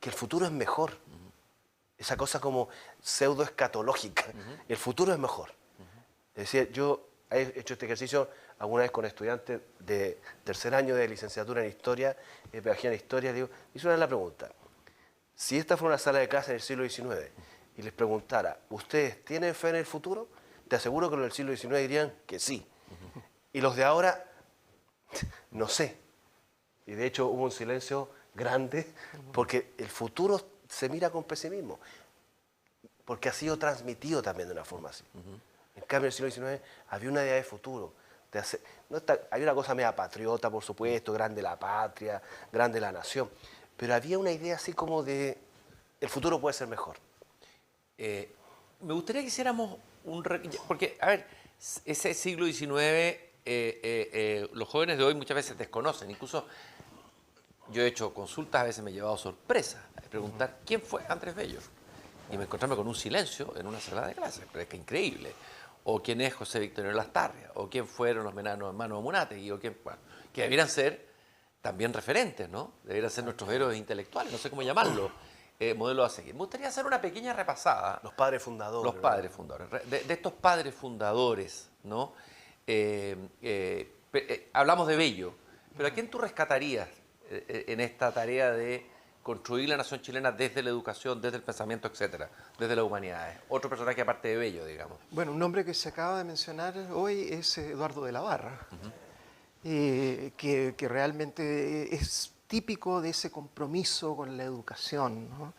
que el futuro es mejor. Esa cosa como pseudo-escatológica. El futuro es mejor. Es decir, yo he hecho este ejercicio alguna vez con estudiantes de tercer año de licenciatura en Historia, pedagogía en Historia, le digo, hice una vez la pregunta, si esta fuera una sala de clase del siglo XIX y les preguntara, ¿ustedes tienen fe en el futuro? Te aseguro que los del siglo XIX dirían que sí. Y los de ahora, no sé. Y de hecho hubo un silencio grande porque el futuro se mira con pesimismo, porque ha sido transmitido también de una forma así. En cambio, en el siglo XIX había una idea de futuro. Había una cosa media patriota, por supuesto, grande la patria, grande la nación, pero había una idea así como de el futuro puede ser mejor. Me gustaría que hiciéramos porque, a ver, ese siglo XIX, los jóvenes de hoy muchas veces desconocen. Incluso yo he hecho consultas, a veces me he llevado sorpresas, a preguntar quién fue Andrés Bello. Y me encontrarme con un silencio en una sala de clases, pero es que increíble. O quién es José Victorino Lastarria, o quién fueron los hermanos Munate, o quién, bueno, que debieran ser también referentes, ¿no? Debieran ser nuestros héroes intelectuales, no sé cómo llamarlo, modelos a seguir. Me gustaría hacer una pequeña repasada. Los padres fundadores. Los padres fundadores. De estos padres fundadores, ¿no? Hablamos de Bello, pero ¿a quién tú rescatarías en esta tarea de construir la nación chilena desde la educación, desde el pensamiento, etcétera, desde las humanidades? Otro personaje aparte de Bello, digamos. Bueno, un nombre que se acaba de mencionar hoy es Eduardo de la Barra, que realmente es típico de ese compromiso con la educación, ¿no?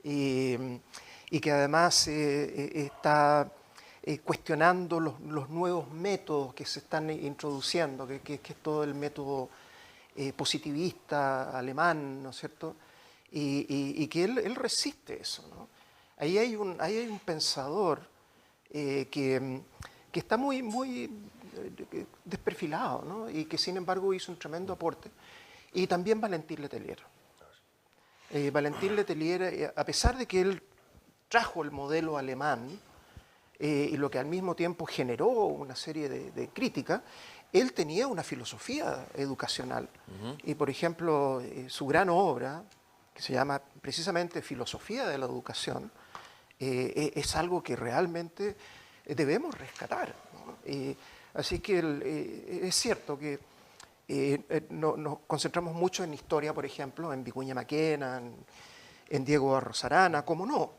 Y que además está cuestionando los nuevos métodos que se están introduciendo, que es todo el método positivista alemán, ¿no es cierto? Y que él resiste eso, ¿no? Ahí hay un pensador que está muy desperfilado, ¿no? Y que sin embargo hizo un tremendo aporte. Y también Valentín Letelier. Valentín Letelier, a pesar de que él trajo el modelo alemán, y lo que al mismo tiempo generó una serie de críticas, él tenía una filosofía educacional. Y por ejemplo, su gran obra, que se llama precisamente Filosofía de la Educación, es algo que realmente debemos rescatar, ¿no? Así que es cierto que nos concentramos mucho en historia, por ejemplo, en Vicuña Maquena, en Diego Barros Arana, cómo no,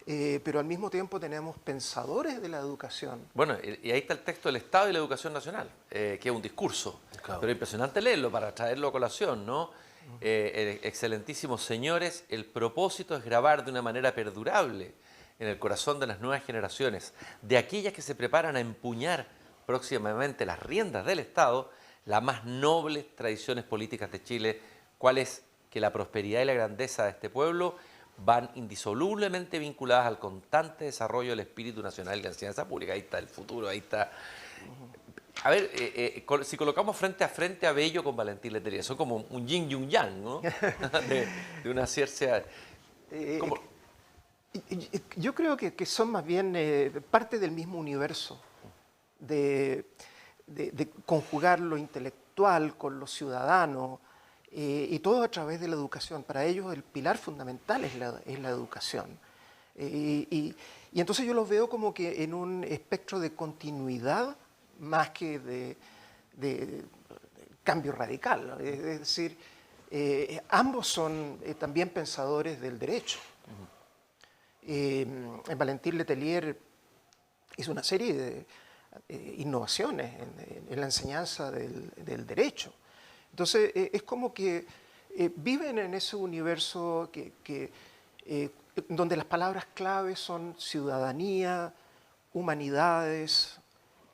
pero al mismo tiempo tenemos pensadores de la educación. Bueno, y ahí está el texto del Estado y la Educación Nacional, que es un discurso, claro. Pero impresionante leerlo para traerlo a colación, ¿no? Excelentísimos señores, el propósito es grabar de una manera perdurable en el corazón de las nuevas generaciones, de aquellas que se preparan a empuñar próximamente las riendas del Estado, las más nobles tradiciones políticas de Chile, cuál es que la prosperidad y la grandeza de este pueblo van indisolublemente vinculadas al constante desarrollo del espíritu nacional y la enseñanza pública. Ahí está el futuro, ahí está. A ver, si colocamos frente a frente a Bello con Valentín Letelier, son como un yin y un yang, ¿no? de una cierta... Eh, ¿Cómo? yo creo que son más bien parte del mismo universo, de conjugar lo intelectual con lo ciudadano, y todo a través de la educación. Para ellos el pilar fundamental es la educación. Y entonces yo los veo como que en un espectro de continuidad más que de cambio radical. Es decir, ambos son también pensadores del derecho. Valentín Letelier hizo una serie de innovaciones en la enseñanza del derecho. Entonces, es como que viven en ese universo donde las palabras clave son ciudadanía, humanidades,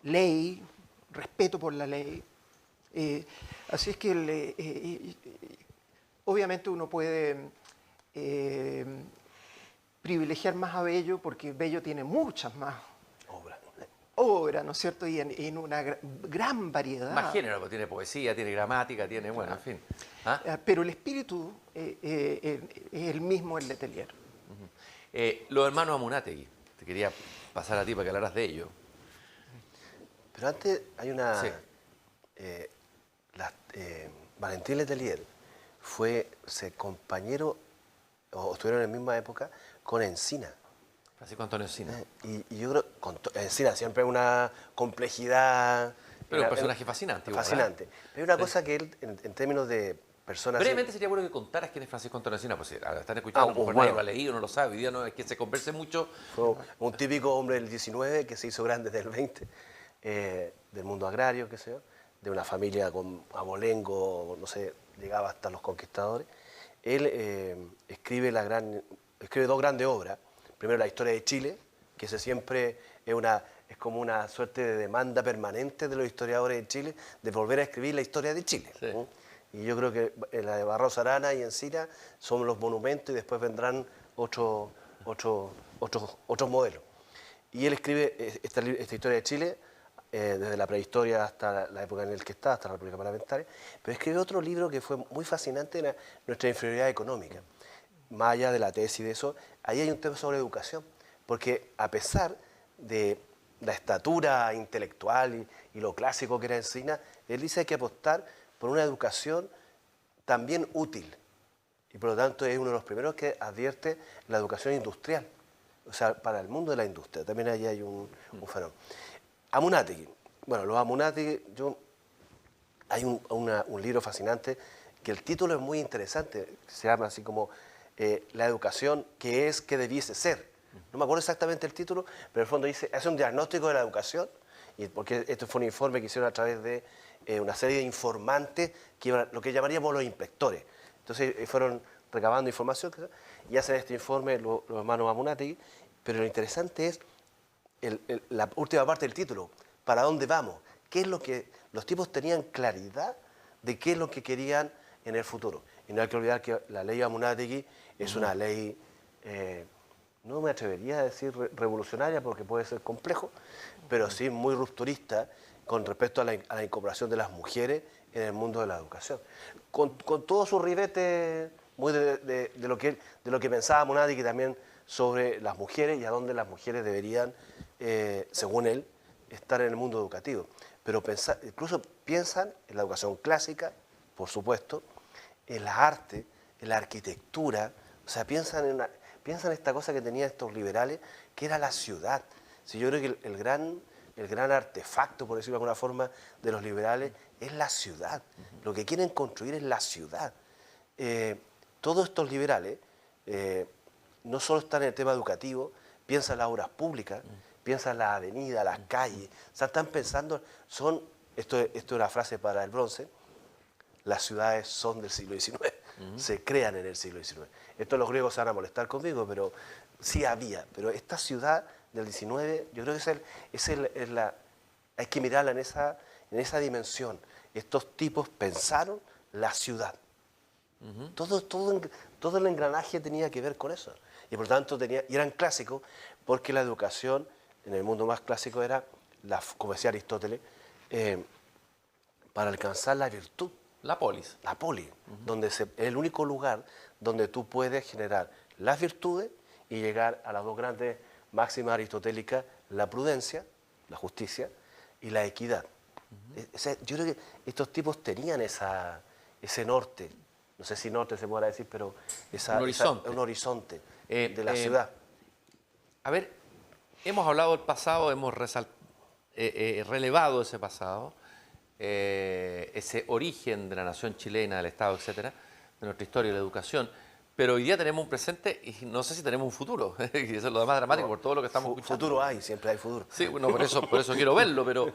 ley, respeto por la ley. Así es que obviamente uno puede privilegiar más a Bello porque Bello tiene muchas más obras, ¿no es cierto? Y en una gran variedad. Más género, porque tiene poesía, tiene gramática, tiene, bueno, en fin. ¿Ah? Pero el espíritu es el mismo en Letelier. Los hermanos Amunátegui, te quería pasar a ti para que hablaras de ello. Pero antes hay una... Sí. Valentín Letelier fue compañero, o estuvieron en la misma época, con Encina. Francisco Antonio Encina. Y yo creo que Encina siempre una complejidad... Pero un personaje fascinante. Igual, fascinante. Pero hay una cosa que él, en términos de personas... Brevemente sería bueno que contaras quién es Francisco Antonio Encina, pues si están escuchando, a lo mejor nadie lo ha leído, no lo sabe, hoy día no es que se converse mucho. Fue un típico hombre del 19 que se hizo grande del 20, del mundo agrario, qué sé yo, de una familia con abolengo, no sé, llegaba hasta los conquistadores. Él escribe dos grandes obras. Primero, la historia de Chile, que ese siempre es como una suerte de demanda permanente de los historiadores de Chile, de volver a escribir la historia de Chile. Sí. Y yo creo que la de Barros Arana y Encina son los monumentos y después vendrán otros modelos. Y él escribe esta historia de Chile desde la prehistoria hasta la época en la que está, hasta la República Parlamentaria, pero escribe otro libro que fue muy fascinante, era Nuestra inferioridad económica. Más allá de la tesis de eso, ahí hay un tema sobre educación, porque a pesar de la estatura intelectual y lo clásico que era Encina, él dice que hay que apostar por una educación también útil, y por lo tanto es uno de los primeros que advierte la educación industrial, o sea, para el mundo de la industria, también ahí hay un fenómeno. Amunátegui, bueno, los Amunátegui, hay un libro fascinante que el título es muy interesante, se llama así como La educación que es, que debiese ser. No me acuerdo exactamente el título, pero en el fondo dice, hace un diagnóstico de la educación, y porque esto fue un informe que hicieron a través de una serie de informantes, que iban, lo que llamaríamos los inspectores. Entonces fueron recabando información y hacen este informe los hermanos Amunátegui, pero lo interesante es la última parte del título, ¿para dónde vamos? ¿Qué es lo que los tipos tenían claridad de qué es lo que querían en el futuro? Y no hay que olvidar que la ley Amunátegui es una ley, no me atrevería a decir revolucionaria porque puede ser complejo, pero sí muy rupturista con respecto a la incorporación de las mujeres en el mundo de la educación. Con todo su ribete muy de lo que pensaba Amunátegui también sobre las mujeres y a dónde las mujeres deberían, según él, estar en el mundo educativo. Pero incluso piensan en la educación clásica, por supuesto, en la arte, en la arquitectura, o sea, piensan en esta cosa que tenían estos liberales, que era la ciudad. Sí, yo creo que el gran artefacto, por decirlo de alguna forma, de los liberales es la ciudad. Lo que quieren construir es la ciudad. Todos estos liberales no solo están en el tema educativo, piensan en las obras públicas, piensan en las avenidas, las calles, o sea, están pensando, esto es una frase para el Bronce, las ciudades son del siglo XIX, se crean en el siglo XIX. Esto los griegos se van a molestar conmigo, pero sí había, pero esta ciudad del XIX, yo creo que hay que mirarla en esa dimensión. Estos tipos pensaron la ciudad. Todo el engranaje tenía que ver con eso. Y por tanto y eran clásicos porque la educación en el mundo más clásico era, como decía Aristóteles, eh, para alcanzar la virtud, La polis. la poli, donde es el único lugar donde tú puedes generar las virtudes y llegar a las dos grandes máximas aristotélicas, la prudencia, la justicia y la equidad. Yo creo que estos tipos tenían ese norte, no sé si norte se podrá decir, pero un horizonte de la ciudad. A ver, hemos hablado del pasado, hemos relevado ese pasado, ese origen de la nación chilena, del Estado, etcétera, de nuestra historia y la educación. Pero hoy día tenemos un presente y no sé si tenemos un futuro. Y eso es lo más dramático por todo lo que estamos escuchando. Futuro hay, siempre hay futuro. Sí, bueno, por eso quiero verlo, pero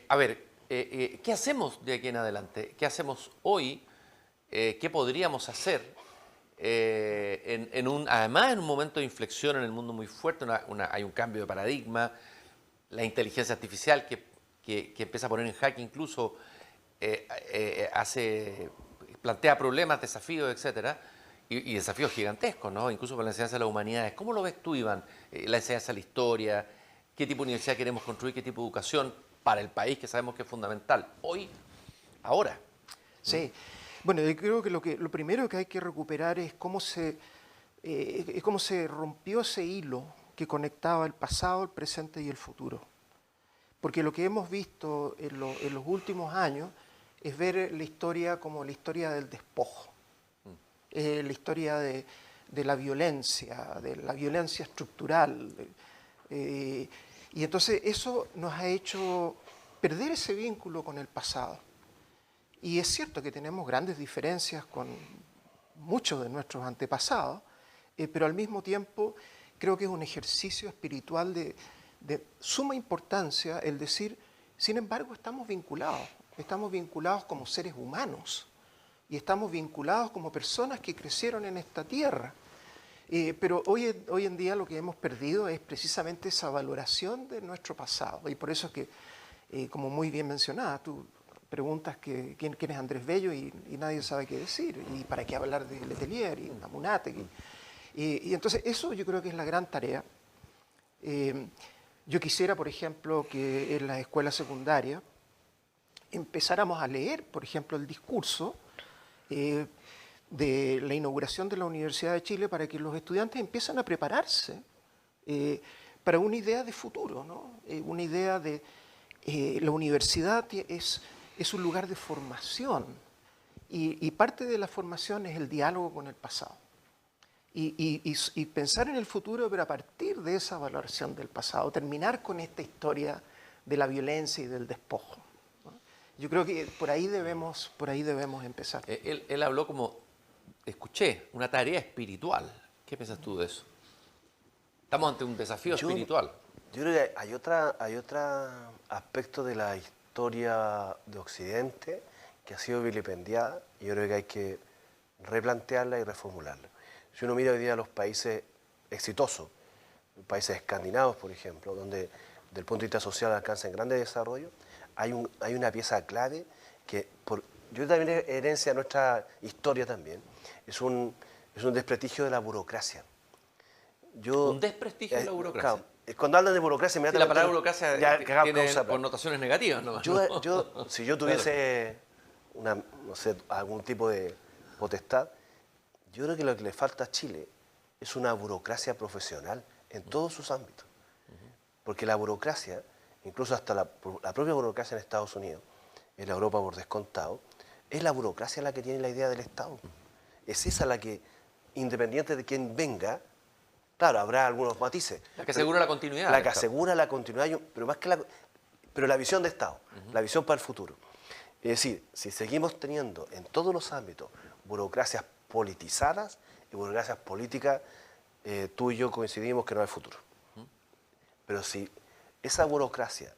a ver, ¿qué hacemos de aquí en adelante? ¿Qué hacemos hoy? ¿Qué podríamos hacer? Además, en un momento de inflexión en el mundo muy fuerte, hay un cambio de paradigma, la inteligencia artificial que empieza a poner en jaque incluso plantea problemas, desafíos, etcétera, y desafíos gigantescos, ¿no? Incluso para la enseñanza de las humanidades. ¿Cómo lo ves tú, Iván? La enseñanza de la historia, qué tipo de universidad queremos construir, qué tipo de educación para el país, que sabemos que es fundamental, hoy, ahora. Sí. Bueno, yo creo que lo primero que hay que recuperar es cómo se rompió ese hilo que conectaba el pasado, el presente y el futuro. Porque lo que hemos visto en los últimos años es ver la historia como la historia del despojo, la historia de la violencia estructural. Y entonces eso nos ha hecho perder ese vínculo con el pasado. Y es cierto que tenemos grandes diferencias con muchos de nuestros antepasados, pero al mismo tiempo creo que es un ejercicio espiritual de suma importancia el decir, sin embargo, estamos vinculados como seres humanos y estamos vinculados como personas que crecieron en esta tierra. Pero hoy en día lo que hemos perdido es precisamente esa valoración de nuestro pasado. Y por eso es que, como muy bien mencionada, tú preguntas quién es Andrés Bello y nadie sabe qué decir. ¿Y para qué hablar de Letelier y Amunátegui? Y entonces eso yo creo que es la gran tarea. Yo quisiera, por ejemplo, que en las escuelas secundarias empezáramos a leer, por ejemplo, el discurso de la inauguración de la Universidad de Chile para que los estudiantes empiecen a prepararse para una idea de futuro, ¿no? Una idea de la universidad es un lugar de formación y parte de la formación es el diálogo con el pasado. Y pensar en el futuro, pero a partir de esa valoración del pasado, terminar con esta historia de la violencia y del despojo, ¿no? Yo creo que por ahí debemos empezar. Él habló como, escuché, una tarea espiritual. ¿Qué piensas tú de eso? Estamos ante un desafío espiritual. Yo creo que hay otro aspecto de la historia de Occidente que ha sido vilipendiada y yo creo que hay que replantearla y reformularla. Si uno mira hoy día los países exitosos, países escandinavos, por ejemplo, donde desde el punto de vista social alcanzan grandes desarrollos, hay una pieza clave que, yo también es herencia de nuestra historia también, es un desprestigio de la burocracia. Un desprestigio de la burocracia. Claro, cuando hablan de burocracia, sí, la palabra burocracia tiene causa, connotaciones negativas, ¿no? Si yo tuviese algún tipo de potestad, yo creo que lo que le falta a Chile es una burocracia profesional en todos sus ámbitos. Porque la burocracia, incluso hasta la propia burocracia en Estados Unidos, en Europa por descontado, es la burocracia la que tiene la idea del Estado. Es esa la que, independiente de quién venga, claro, habrá algunos matices. La que asegura la continuidad. La que asegura la continuidad, pero la visión de Estado, la visión para el futuro. Es decir, si seguimos teniendo en todos los ámbitos burocracias politizadas y burocracias políticas, tú y yo coincidimos que no hay futuro. Pero si esa burocracia,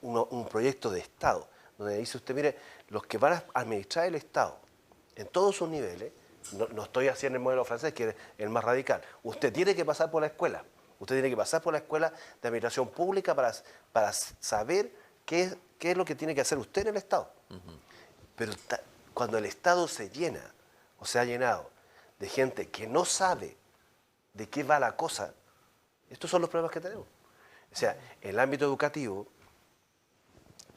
un proyecto de Estado, donde dice usted, mire, los que van a administrar el Estado en todos sus niveles, no estoy haciendo el modelo francés, que es el más radical, usted tiene que pasar por la escuela, usted tiene que pasar por la escuela de administración pública para saber qué es lo que tiene que hacer usted en el Estado. Pero cuando el Estado se llena, o se ha llenado de gente que no sabe de qué va la cosa, estos son los problemas que tenemos. O sea, en el ámbito educativo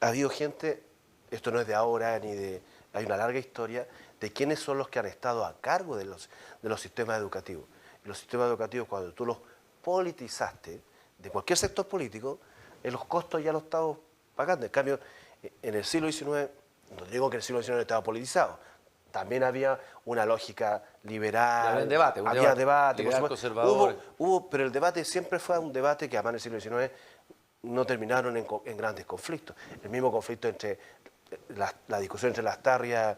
ha habido gente, esto no es de ahora, hay una larga historia, de quiénes son los que han estado a cargo de los sistemas educativos. Y los sistemas educativos, cuando tú los politizaste, de cualquier sector político, los costos ya los estamos pagando. En cambio, en el siglo XIX, no digo que en el siglo XIX estaba politizado, también había una lógica liberal, Había un debate, había debate, liberal, conservador. pero el debate siempre fue un debate que además en el siglo XIX no terminaron en grandes conflictos. El mismo conflicto entre la discusión entre Lastarria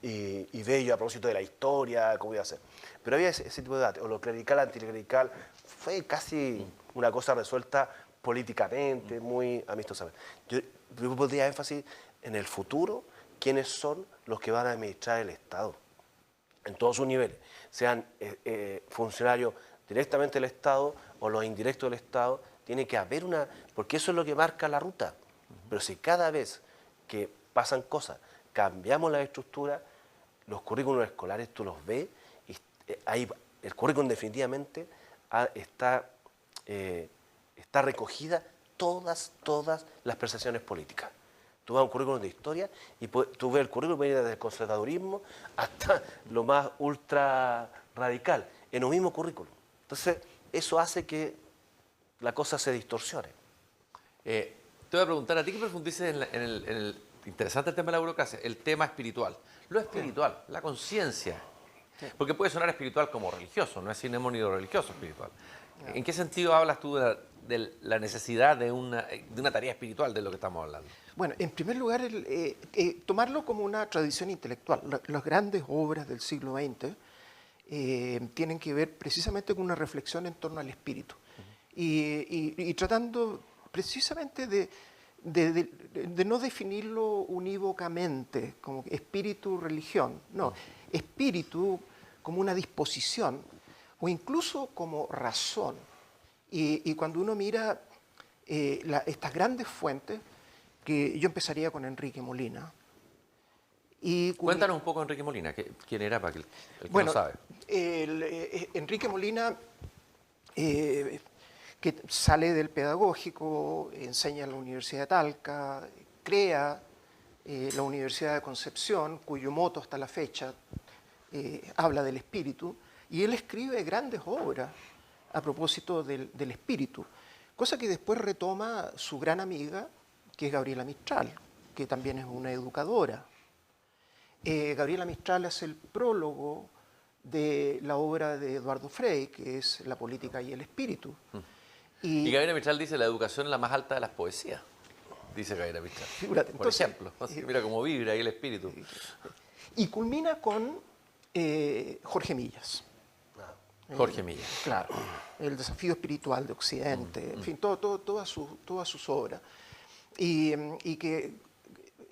y Bello a propósito de la historia, cómo iba a ser. Pero había ese tipo de debate, o lo clerical, anticlerical, fue casi una cosa resuelta políticamente, muy amistosamente. Yo pondría énfasis en el futuro, quiénes son los que van a administrar el Estado, en todos sus niveles, sean funcionarios directamente del Estado o los indirectos del Estado, tiene que haber porque eso es lo que marca la ruta. Pero si cada vez que pasan cosas, cambiamos la estructura, los currículos escolares tú los ves, y ahí el currículum definitivamente está recogida todas las percepciones políticas. Tú vas a un currículum de historia y tú ves el currículum desde el conservadurismo hasta lo más ultra radical, en un mismo currículum. Entonces, eso hace que la cosa se distorsione. Te voy a preguntar a ti que profundices en el interesante tema de la burocracia, el tema espiritual. Lo espiritual, la conciencia. Porque puede sonar espiritual como religioso, no es sinónimo ni de religioso espiritual. ¿En qué sentido hablas tú de la necesidad de una tarea espiritual de lo que estamos hablando? Bueno, en primer lugar, tomarlo como una tradición intelectual. Las grandes obras del siglo XX tienen que ver precisamente con una reflexión en torno al espíritu. Y tratando precisamente de no definirlo unívocamente como espíritu, religión. No, espíritu como una disposición o incluso como razón. Y cuando uno mira estas grandes fuentes, que yo empezaría con Enrique Molina. Cuéntanos un poco Enrique Molina, ¿quién era para el que bueno, no sabe? Enrique Molina, que sale del pedagógico, enseña en la Universidad de Talca, crea la Universidad de Concepción, cuyo moto hasta la fecha habla del espíritu, y él escribe grandes obras a propósito del espíritu, cosa que después retoma su gran amiga, que es Gabriela Mistral, que también es una educadora. Gabriela Mistral hace el prólogo de la obra de Eduardo Frei, que es La política y el espíritu. Y Gabriela Mistral dice la educación es la más alta de las poesías, dice Gabriela Mistral. Fíjate, por ejemplo, mira cómo vibra ahí el espíritu. Y culmina con Jorge Millas. Jorge Millas. Claro, el desafío espiritual de Occidente, en fin, todas sus obras. Y que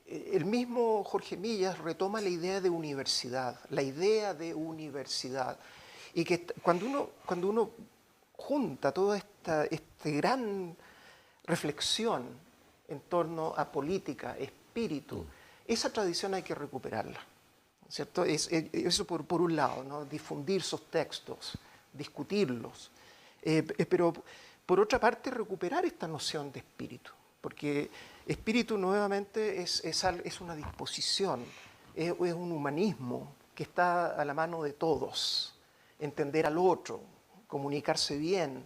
el mismo Jorge Millas retoma la idea de universidad, y que cuando uno junta toda esta gran reflexión en torno a política, espíritu, esa tradición hay que recuperarla, ¿cierto? Eso por un lado, ¿no? Difundir sus textos, discutirlos, pero por otra parte recuperar esta noción de espíritu, porque espíritu nuevamente es una disposición, es un humanismo que está a la mano de todos, entender al otro, comunicarse bien.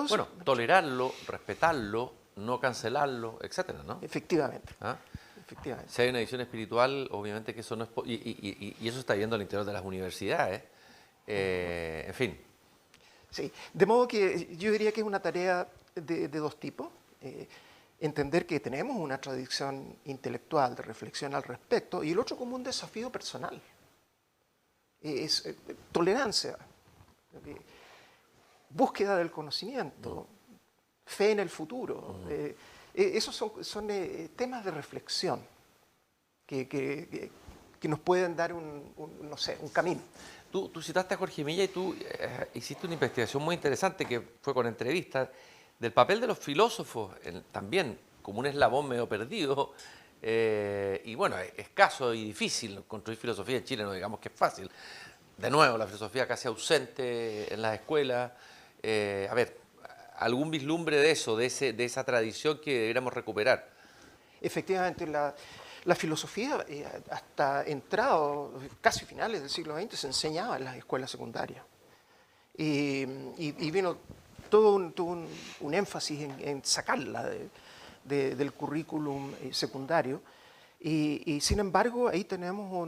Bueno, tolerarlo, respetarlo, no cancelarlo, etcétera, ¿no? Efectivamente. ¿Ah? Efectivamente. Si hay una visión espiritual, obviamente que eso no es... Y eso está yendo al interior de las universidades. En fin. Sí, de modo que yo diría que es una tarea de dos tipos. Entender que tenemos una tradición intelectual de reflexión al respecto, y el otro como un desafío personal. Es tolerancia, búsqueda del conocimiento, fe en el futuro. Esos son temas de reflexión que nos pueden dar no sé, un camino. Tú citaste a Jorge Milla y tú hiciste una investigación muy interesante que fue con entrevistas del papel de los filósofos, también como un eslabón medio perdido, y bueno, escaso y difícil construir filosofía en Chile, no digamos que es fácil. De nuevo, la filosofía casi ausente en las escuelas. A ver, algún vislumbre de eso, de esa tradición que deberíamos recuperar. Efectivamente, la filosofía, hasta entrado, casi finales del siglo XX, se enseñaba en las escuelas secundarias. Y vino todo un énfasis en sacarla del currículum secundario. Y sin embargo, ahí tenemos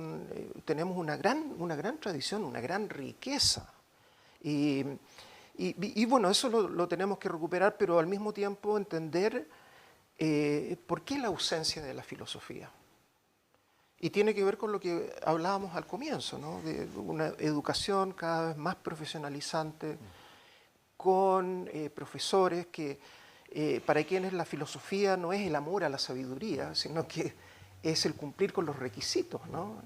una gran tradición, una gran riqueza. Y bueno, eso lo tenemos que recuperar, pero al mismo tiempo entender por qué la ausencia de la filosofía. Y tiene que ver con lo que hablábamos al comienzo, ¿no? De una educación cada vez más profesionalizante, con profesores que, para quienes la filosofía no es el amor a la sabiduría, sino que es el cumplir con los requisitos, ¿no?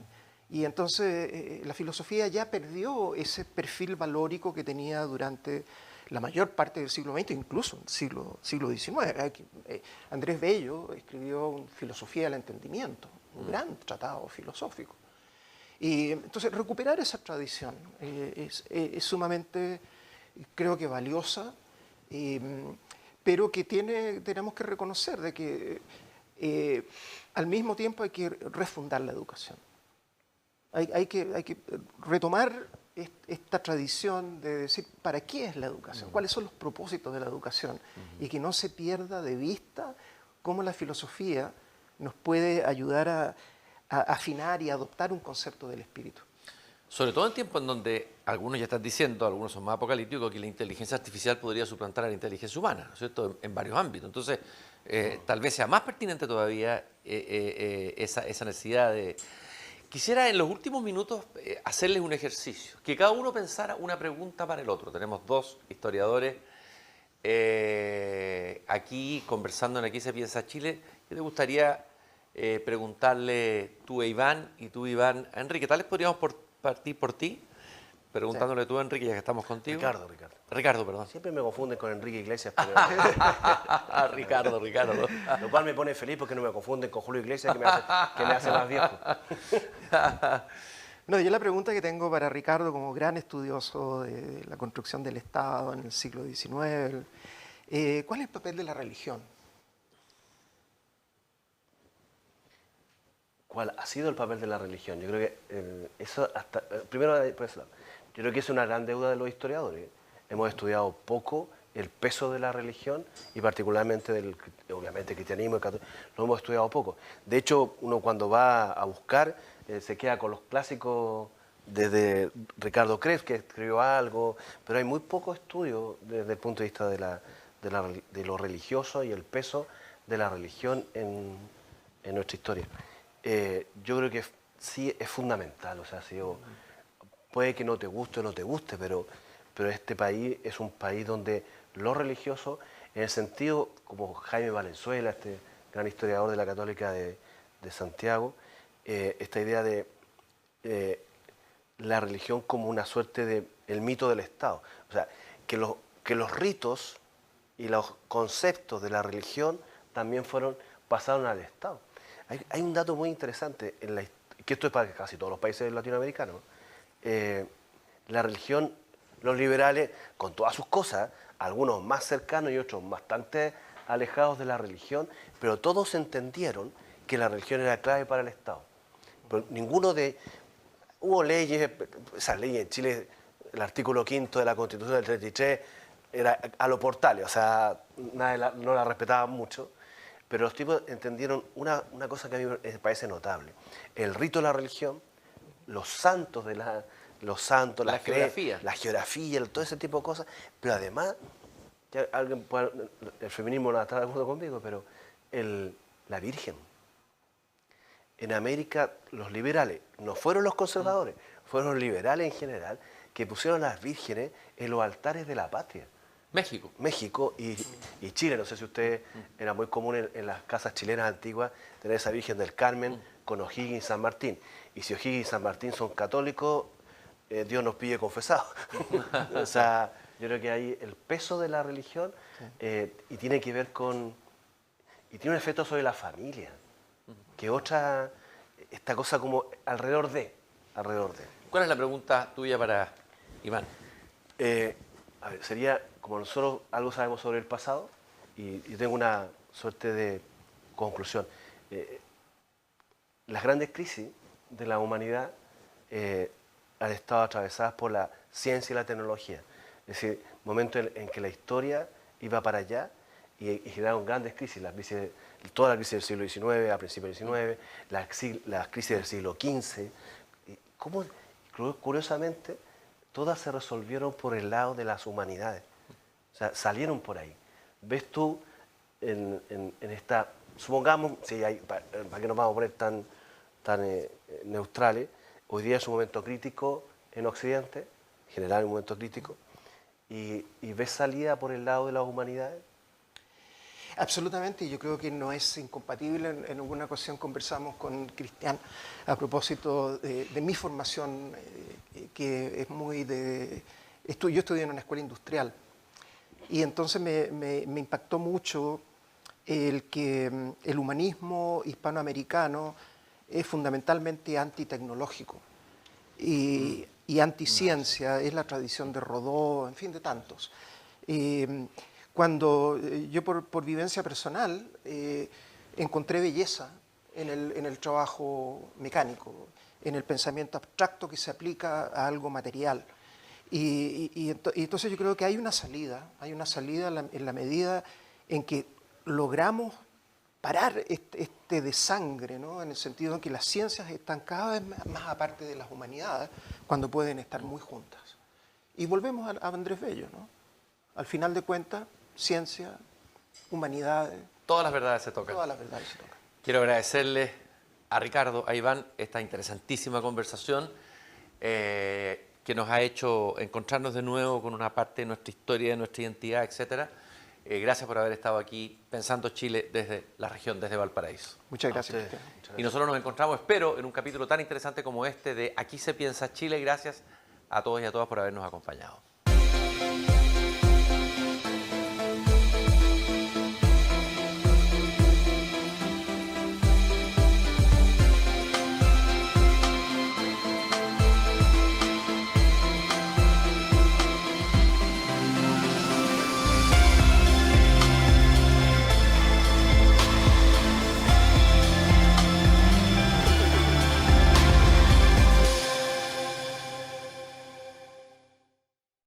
Y entonces la filosofía ya perdió ese perfil valórico que tenía durante la mayor parte del siglo XX, incluso el siglo XIX. Andrés Bello escribió Filosofía del Entendimiento, un gran tratado filosófico. Y entonces recuperar esa tradición es sumamente, creo que valiosa, pero que tenemos que reconocer de que al mismo tiempo hay que refundar la educación. Hay que retomar esta tradición de decir ¿para qué es la educación? ¿Cuáles son los propósitos de la educación? Y que no se pierda de vista cómo la filosofía nos puede ayudar a afinar y adoptar un concepto del espíritu. Sobre todo en tiempos en donde algunos ya están diciendo, algunos son más apocalípticos, que la inteligencia artificial podría suplantar a la inteligencia humana, ¿no es cierto?, en varios ámbitos. Entonces, tal vez sea más pertinente todavía esa necesidad de... Quisiera en los últimos minutos hacerles un ejercicio, que cada uno pensara una pregunta para el otro. Tenemos dos historiadores aquí conversando en Aquí se piensa Chile. ¿Qué te gustaría preguntarle tú a Iván y tú, Iván, a Enrique? Tal vez podríamos partir por ti, preguntándole tú a Enrique, ya que estamos contigo. Ricardo, perdón. Siempre me confunden con Enrique Iglesias, pero... Ricardo. Lo cual me pone feliz porque no me confunden con Julio Iglesias, que me hace más viejo. No, yo la pregunta que tengo para Ricardo, como gran estudioso de la construcción del Estado en el siglo XIX, ¿cuál es el papel de la religión? ¿Cuál ha sido el papel de la religión? Yo creo que eso hasta... primero, por ese lado, yo creo que es una gran deuda de los historiadores. Hemos estudiado poco el peso de la religión y particularmente obviamente, el cristianismo, lo hemos estudiado poco. De hecho, uno cuando va a buscar se queda con los clásicos desde Ricardo Krebs, que escribió algo, pero hay muy poco estudio desde el punto de vista de lo religioso y el peso de la religión en nuestra historia. Yo creo que sí es fundamental, o sea, puede que no te guste o no te guste, pero este país es un país donde lo religioso, en el sentido, como Jaime Valenzuela, este gran historiador de la Católica de Santiago, esta idea de la religión como una suerte de el mito del Estado. O sea, que los ritos y los conceptos de la religión también pasaron al Estado. Hay un dato muy interesante, que esto es para casi todos los países latinoamericanos. La religión, los liberales, con todas sus cosas, algunos más cercanos y otros bastante alejados de la religión, pero todos entendieron que la religión era clave para el Estado. Pero hubo leyes, esas leyes en Chile, el artículo 5 de la Constitución del 33 era a los portales, o sea, no la respetaban mucho, pero los tipos entendieron una cosa que a mí me parece notable. El rito de la religión, los santos, la geografía, todo ese tipo de cosas, pero además, el feminismo no está de acuerdo conmigo, pero la Virgen. En América los liberales, no fueron los conservadores, fueron los liberales en general, que pusieron a las vírgenes en los altares de la patria. México y Chile, no sé si ustedes, era muy común en las casas chilenas antiguas tener esa Virgen del Carmen con O'Higgins y San Martín. Y si O'Higgins y San Martín son católicos, Dios nos pide confesados. O sea, yo creo que hay el peso de la religión y tiene que ver y tiene un efecto sobre la familia, que esta cosa como alrededor de. ¿Cuál es la pregunta tuya para Iván? A ver, sería, como nosotros algo sabemos sobre el pasado, y tengo una suerte de conclusión. las grandes crisis de la humanidad han estado atravesadas por la ciencia y la tecnología. Es decir, momentos en que la historia iba para allá y generaron grandes crisis, toda la crisis del siglo XIX, a principios del XIX, las crisis del siglo XV. ¿Cómo? Curiosamente, todas se resolvieron por el lado de las humanidades. O sea, salieron por ahí. ¿Ves tú en esta, supongamos, para que nos vamos a poner tan neutrales, hoy día es un momento crítico en Occidente, en general un momento crítico, y ves salida por el lado de las humanidades? Absolutamente, y yo creo que no es incompatible. En alguna ocasión conversamos con Cristian a propósito de mi formación, que es muy de... Yo estudié en una escuela industrial, y entonces me impactó mucho el que el humanismo hispanoamericano es fundamentalmente antitecnológico y anticiencia, es la tradición de Rodó, en fin, de tantos. Cuando yo por vivencia personal encontré belleza en el trabajo mecánico, en el pensamiento abstracto que se aplica a algo material. Y entonces yo creo que hay una salida en la medida en que logramos parar este desangre, ¿no? En el sentido en que las ciencias están cada vez más aparte de las humanidades cuando pueden estar muy juntas. Y volvemos a Andrés Bello, ¿no? Al final de cuentas, ciencia, humanidades. Todas las verdades se tocan. Todas las verdades se tocan. Quiero agradecerles a Ricardo, a Iván, esta interesantísima conversación que nos ha hecho encontrarnos de nuevo con una parte de nuestra historia, de nuestra identidad, etc. Gracias por haber estado aquí pensando Chile desde la región, desde Valparaíso. Muchas gracias, Cristian. Y nosotros nos encontramos, espero, en un capítulo tan interesante como este de Aquí se piensa Chile. Gracias a todos y a todas por habernos acompañado.